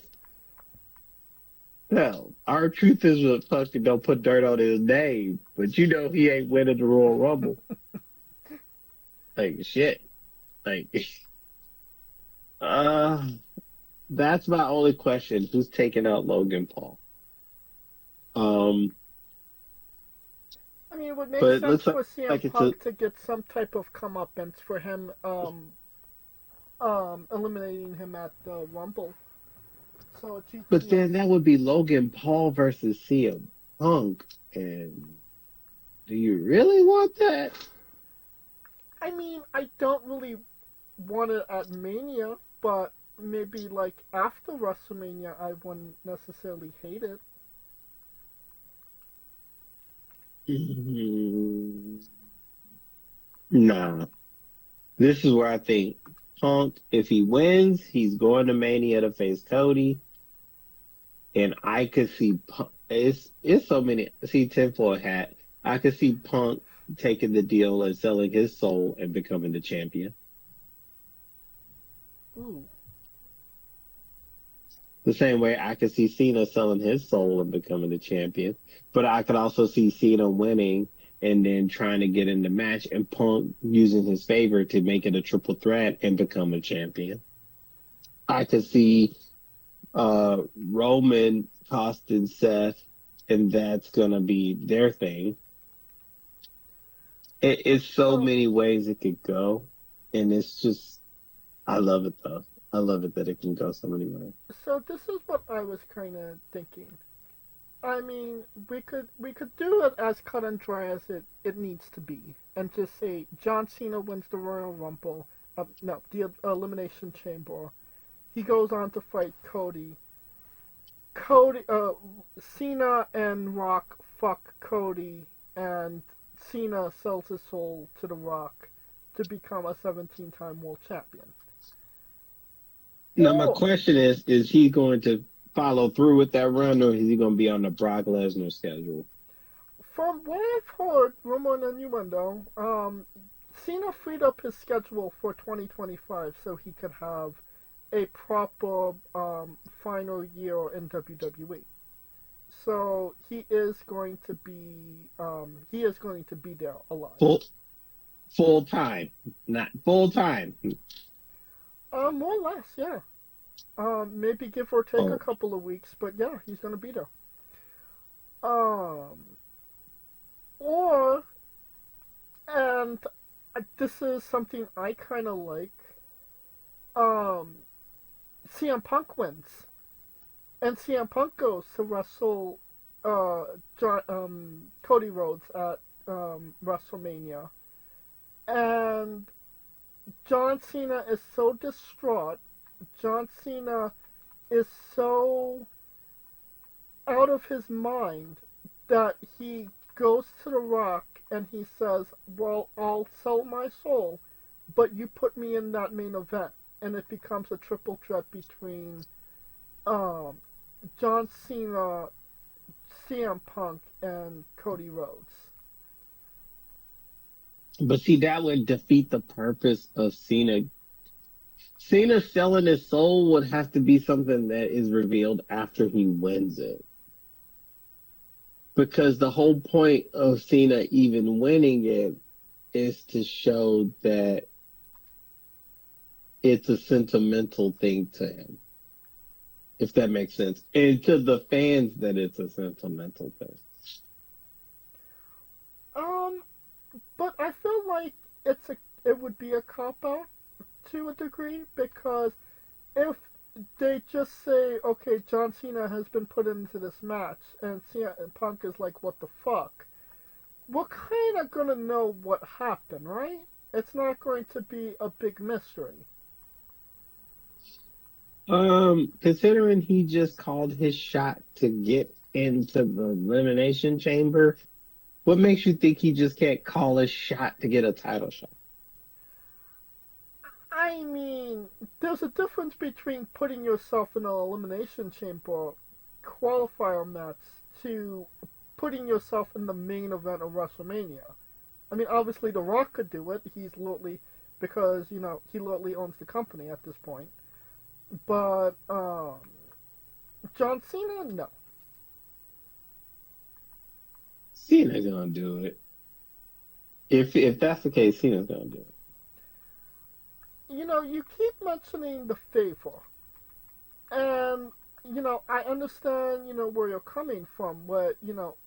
Hell, our truth is that fucking don't put dirt on his name, but you know he ain't winning the Royal Rumble. Like shit. Like that's my only question. Who's taking out Logan Paul? I mean, it would make But it sense looks for CM like it's Punk to get some type of comeuppance for him eliminating him at the Rumble. So but then that would be Logan Paul versus CM Punk, and do you really want that? I mean, I don't really want it at Mania, but maybe like after WrestleMania, I wouldn't necessarily hate it. Nah. This is where I think Punk, if he wins, he's going to Mania to face Cody. And I could see Punk, it's so many, see tinfoil hat. I could see Punk taking the deal and selling his soul and becoming the champion. Ooh. The same way I could see Cena selling his soul and becoming the champion. But I could also see Cena winning and then trying to get in the match and Punk using his favor to make it a triple threat and become a champion. I could see Roman costing Seth, and that's gonna be their thing. It's so many ways it could go, and it's just I love it though. I love it that it can go so many ways. So this is what I was kind of thinking. I mean, we could do it as cut and dry as it needs to be, and just say John Cena wins the Royal Rumble. No, the Elimination Chamber. He goes on to fight Cody. Cena and Rock fuck Cody, and Cena sells his soul to The Rock to become a 17-time world champion. Now my question is he going to follow through with that run, or is he going to be on the Brock Lesnar schedule? From what I've heard, rumor and innuendo, Cena freed up his schedule for 2025 so he could have a proper final year in WWE. So he is going to be there alive. Full time, not full time. More or less, yeah. Maybe give or take a couple of weeks, but yeah, he's gonna be there. Or, and this is something I kind of like. CM Punk wins, and CM Punk goes to wrestle Cody Rhodes at WrestleMania, and John Cena is so distraught. John Cena is so out of his mind that he goes to The Rock and he says, well, I'll sell my soul, but you put me in that main event. And it becomes a triple threat between John Cena, CM Punk, and Cody Rhodes. But see, that would defeat the purpose of Cena. Cena selling his soul would have to be something that is revealed after he wins it. Because the whole point of Cena even winning it is to show that it's a sentimental thing to him. If that makes sense. And to the fans that it's a sentimental thing. But I feel like it would be a cop out to a degree, because if they just say, okay, John Cena has been put into this match, and CM Punk is like, what the fuck? We're kind of gonna know what happened, right? It's not going to be a big mystery. Considering he just called his shot to get into the Elimination Chamber, what makes you think he just can't call a shot to get a title shot? I mean, there's a difference between putting yourself in an elimination chamber qualifier match to putting yourself in the main event of WrestleMania. I mean, obviously, The Rock could do it. He's literally, because, he literally owns the company at this point. But, John Cena, no. Cena's gonna do it. If that's the case, Cena's gonna do it. You keep mentioning the favor. And, I understand, where you're coming from,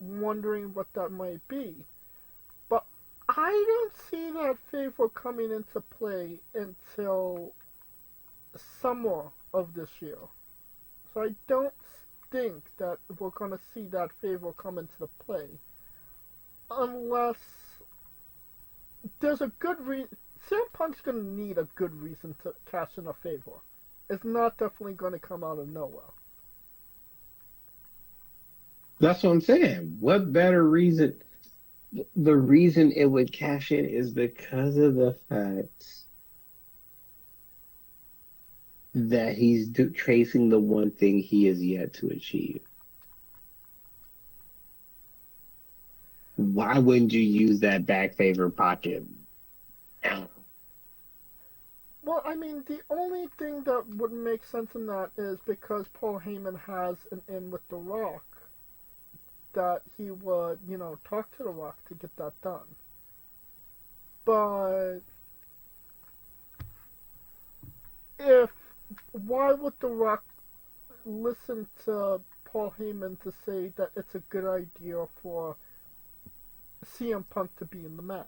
wondering what that might be. But I don't see that favor coming into play until summer of this year. So I don't think that we're going to see that favor come into play unless there's a good reason. CM Punk's going to need a good reason to cash in a favor. It's not definitely going to come out of nowhere. That's what I'm saying. What better reason? The reason it would cash in is because of the fact that he's tracing the one thing he has yet to achieve. Why wouldn't you use that back favor pocket? Well, I mean, the only thing that would make sense in that is because Paul Heyman has an in with The Rock, that he would, talk to The Rock to get that done. But why would The Rock listen to Paul Heyman to say that it's a good idea for CM Punk to be in the match?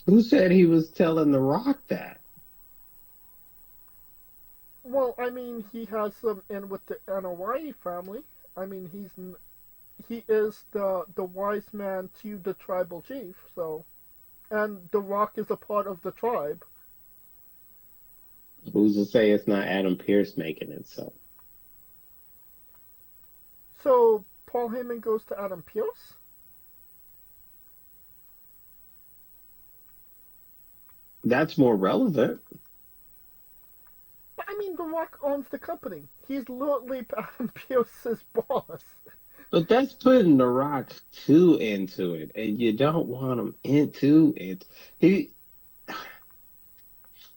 Who said he was telling The Rock that? Well, I mean, he has some in with the Anoa'i family. I mean, he is the wise man to the tribal chief, so, and The Rock is a part of the tribe. Who's to say it's not Adam Pearce making it so? So Paul Heyman goes to Adam Pearce? That's more relevant. But I mean, The Rock owns the company. He's literally Adam Pearce's boss. But that's putting The Rock too into it, and you don't want him into it.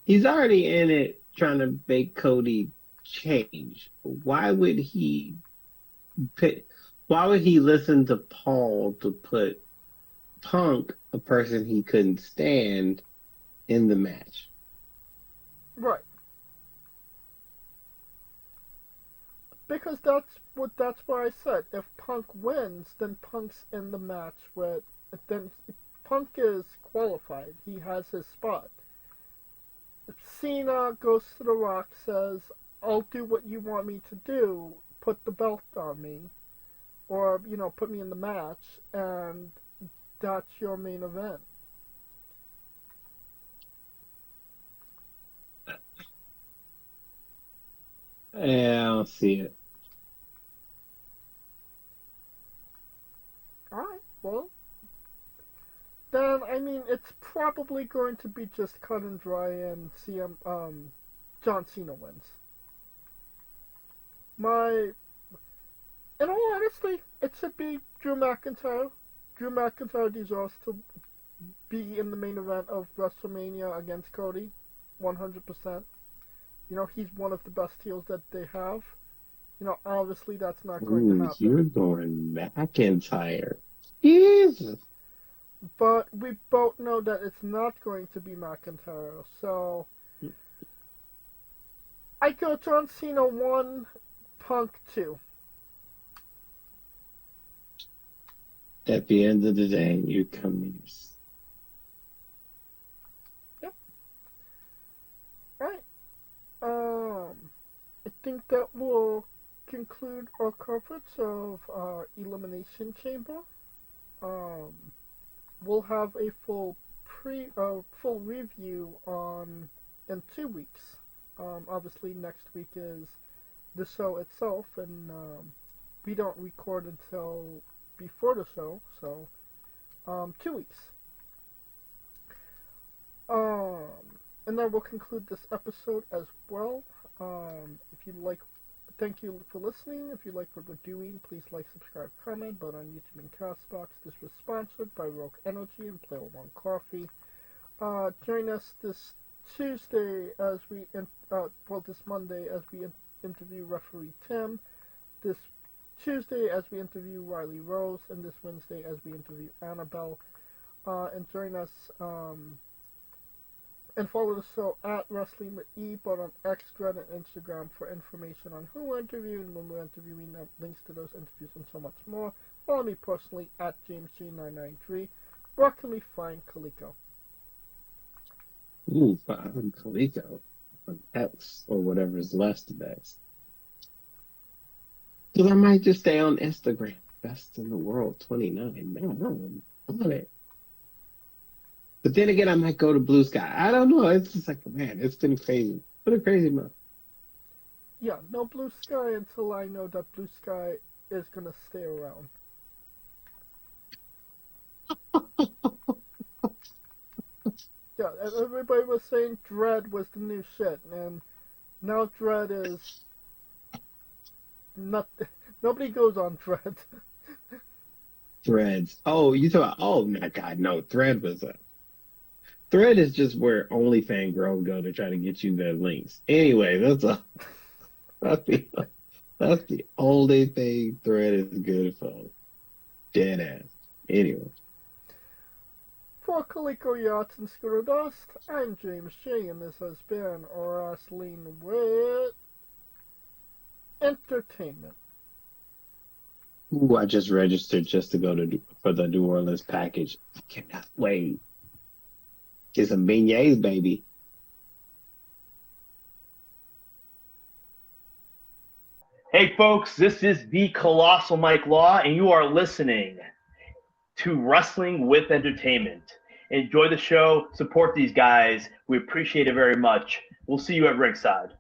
He's already in it trying to make Cody change. Why would he listen to Paul to put Punk, a person he couldn't stand, in the match? Right. Because that's what I said. If Punk wins, then Punk's in the match then Punk is qualified. He has his spot. Cena goes to The Rock, says, I'll do what you want me to do. Put the belt on me. Or, put me in the match. And that's your main event. Yeah, I don't see it. Alright, well. Then, I mean, it's probably going to be just cut and dry and John Cena wins. In all honesty, it should be Drew McIntyre. Drew McIntyre deserves to be in the main event of WrestleMania against Cody, 100%. He's one of the best heels that they have. Obviously that's not going to happen. You're going McIntyre. Jesus. But we both know that it's not going to be McIntyre, so I go John Cena 1, Punk 2. At the end of the day, you come. Yep. think that will conclude our coverage of Elimination Chamber. We'll have a full review on in 2 weeks. Obviously, next week is the show itself, and we don't record until before the show, so 2 weeks. And that will conclude this episode as well. If you like, thank you for listening. If you like what we're doing, please like, subscribe, comment, both on YouTube and Castbox. This was sponsored by Rogue Energy and Player One Coffee. Join us this Tuesday as this Monday as we interview referee Tim. This Tuesday as we interview Riley Rose, and this Wednesday as we interview Annabelle. And join us and follow the show at Wrestling with E, both on X, Thread, and Instagram for information on who we're interviewing, when we're interviewing them, links to those interviews, and so much more. Follow me personally at JamesG993. Where can we find Kaliko? Ooh, I'm Kaliko on X or whatever is left of X. Because I might just stay on Instagram. Best in the world 29. Man, I'm on it. But then again, I might go to Blue Sky. I don't know. It's just like, man, it's been crazy. What a crazy month. Yeah, no Blue Sky until I know that Blue Sky is going to stay around. Yeah, everybody was saying Dread was the new shit, and now Dread is not. Nobody goes on Dread. Threads. Oh, you talking about, oh my God, no. Thread was a. Thread is just where OnlyFans girls go to try to get you their links. Anyway, that's the only thing Thread is good for. Dead ass. Anyway. For Kaliko Yachts and Scooter Dust, I'm James J, and this has been Wrestling with Entertainment. Ooh, I just registered just to go for the New Orleans package. I cannot wait. Get some beignets, baby. Hey, folks, this is the Colossal Mike Law, and you are listening to Wrestling with Entertainment. Enjoy the show. Support these guys. We appreciate it very much. We'll see you at ringside.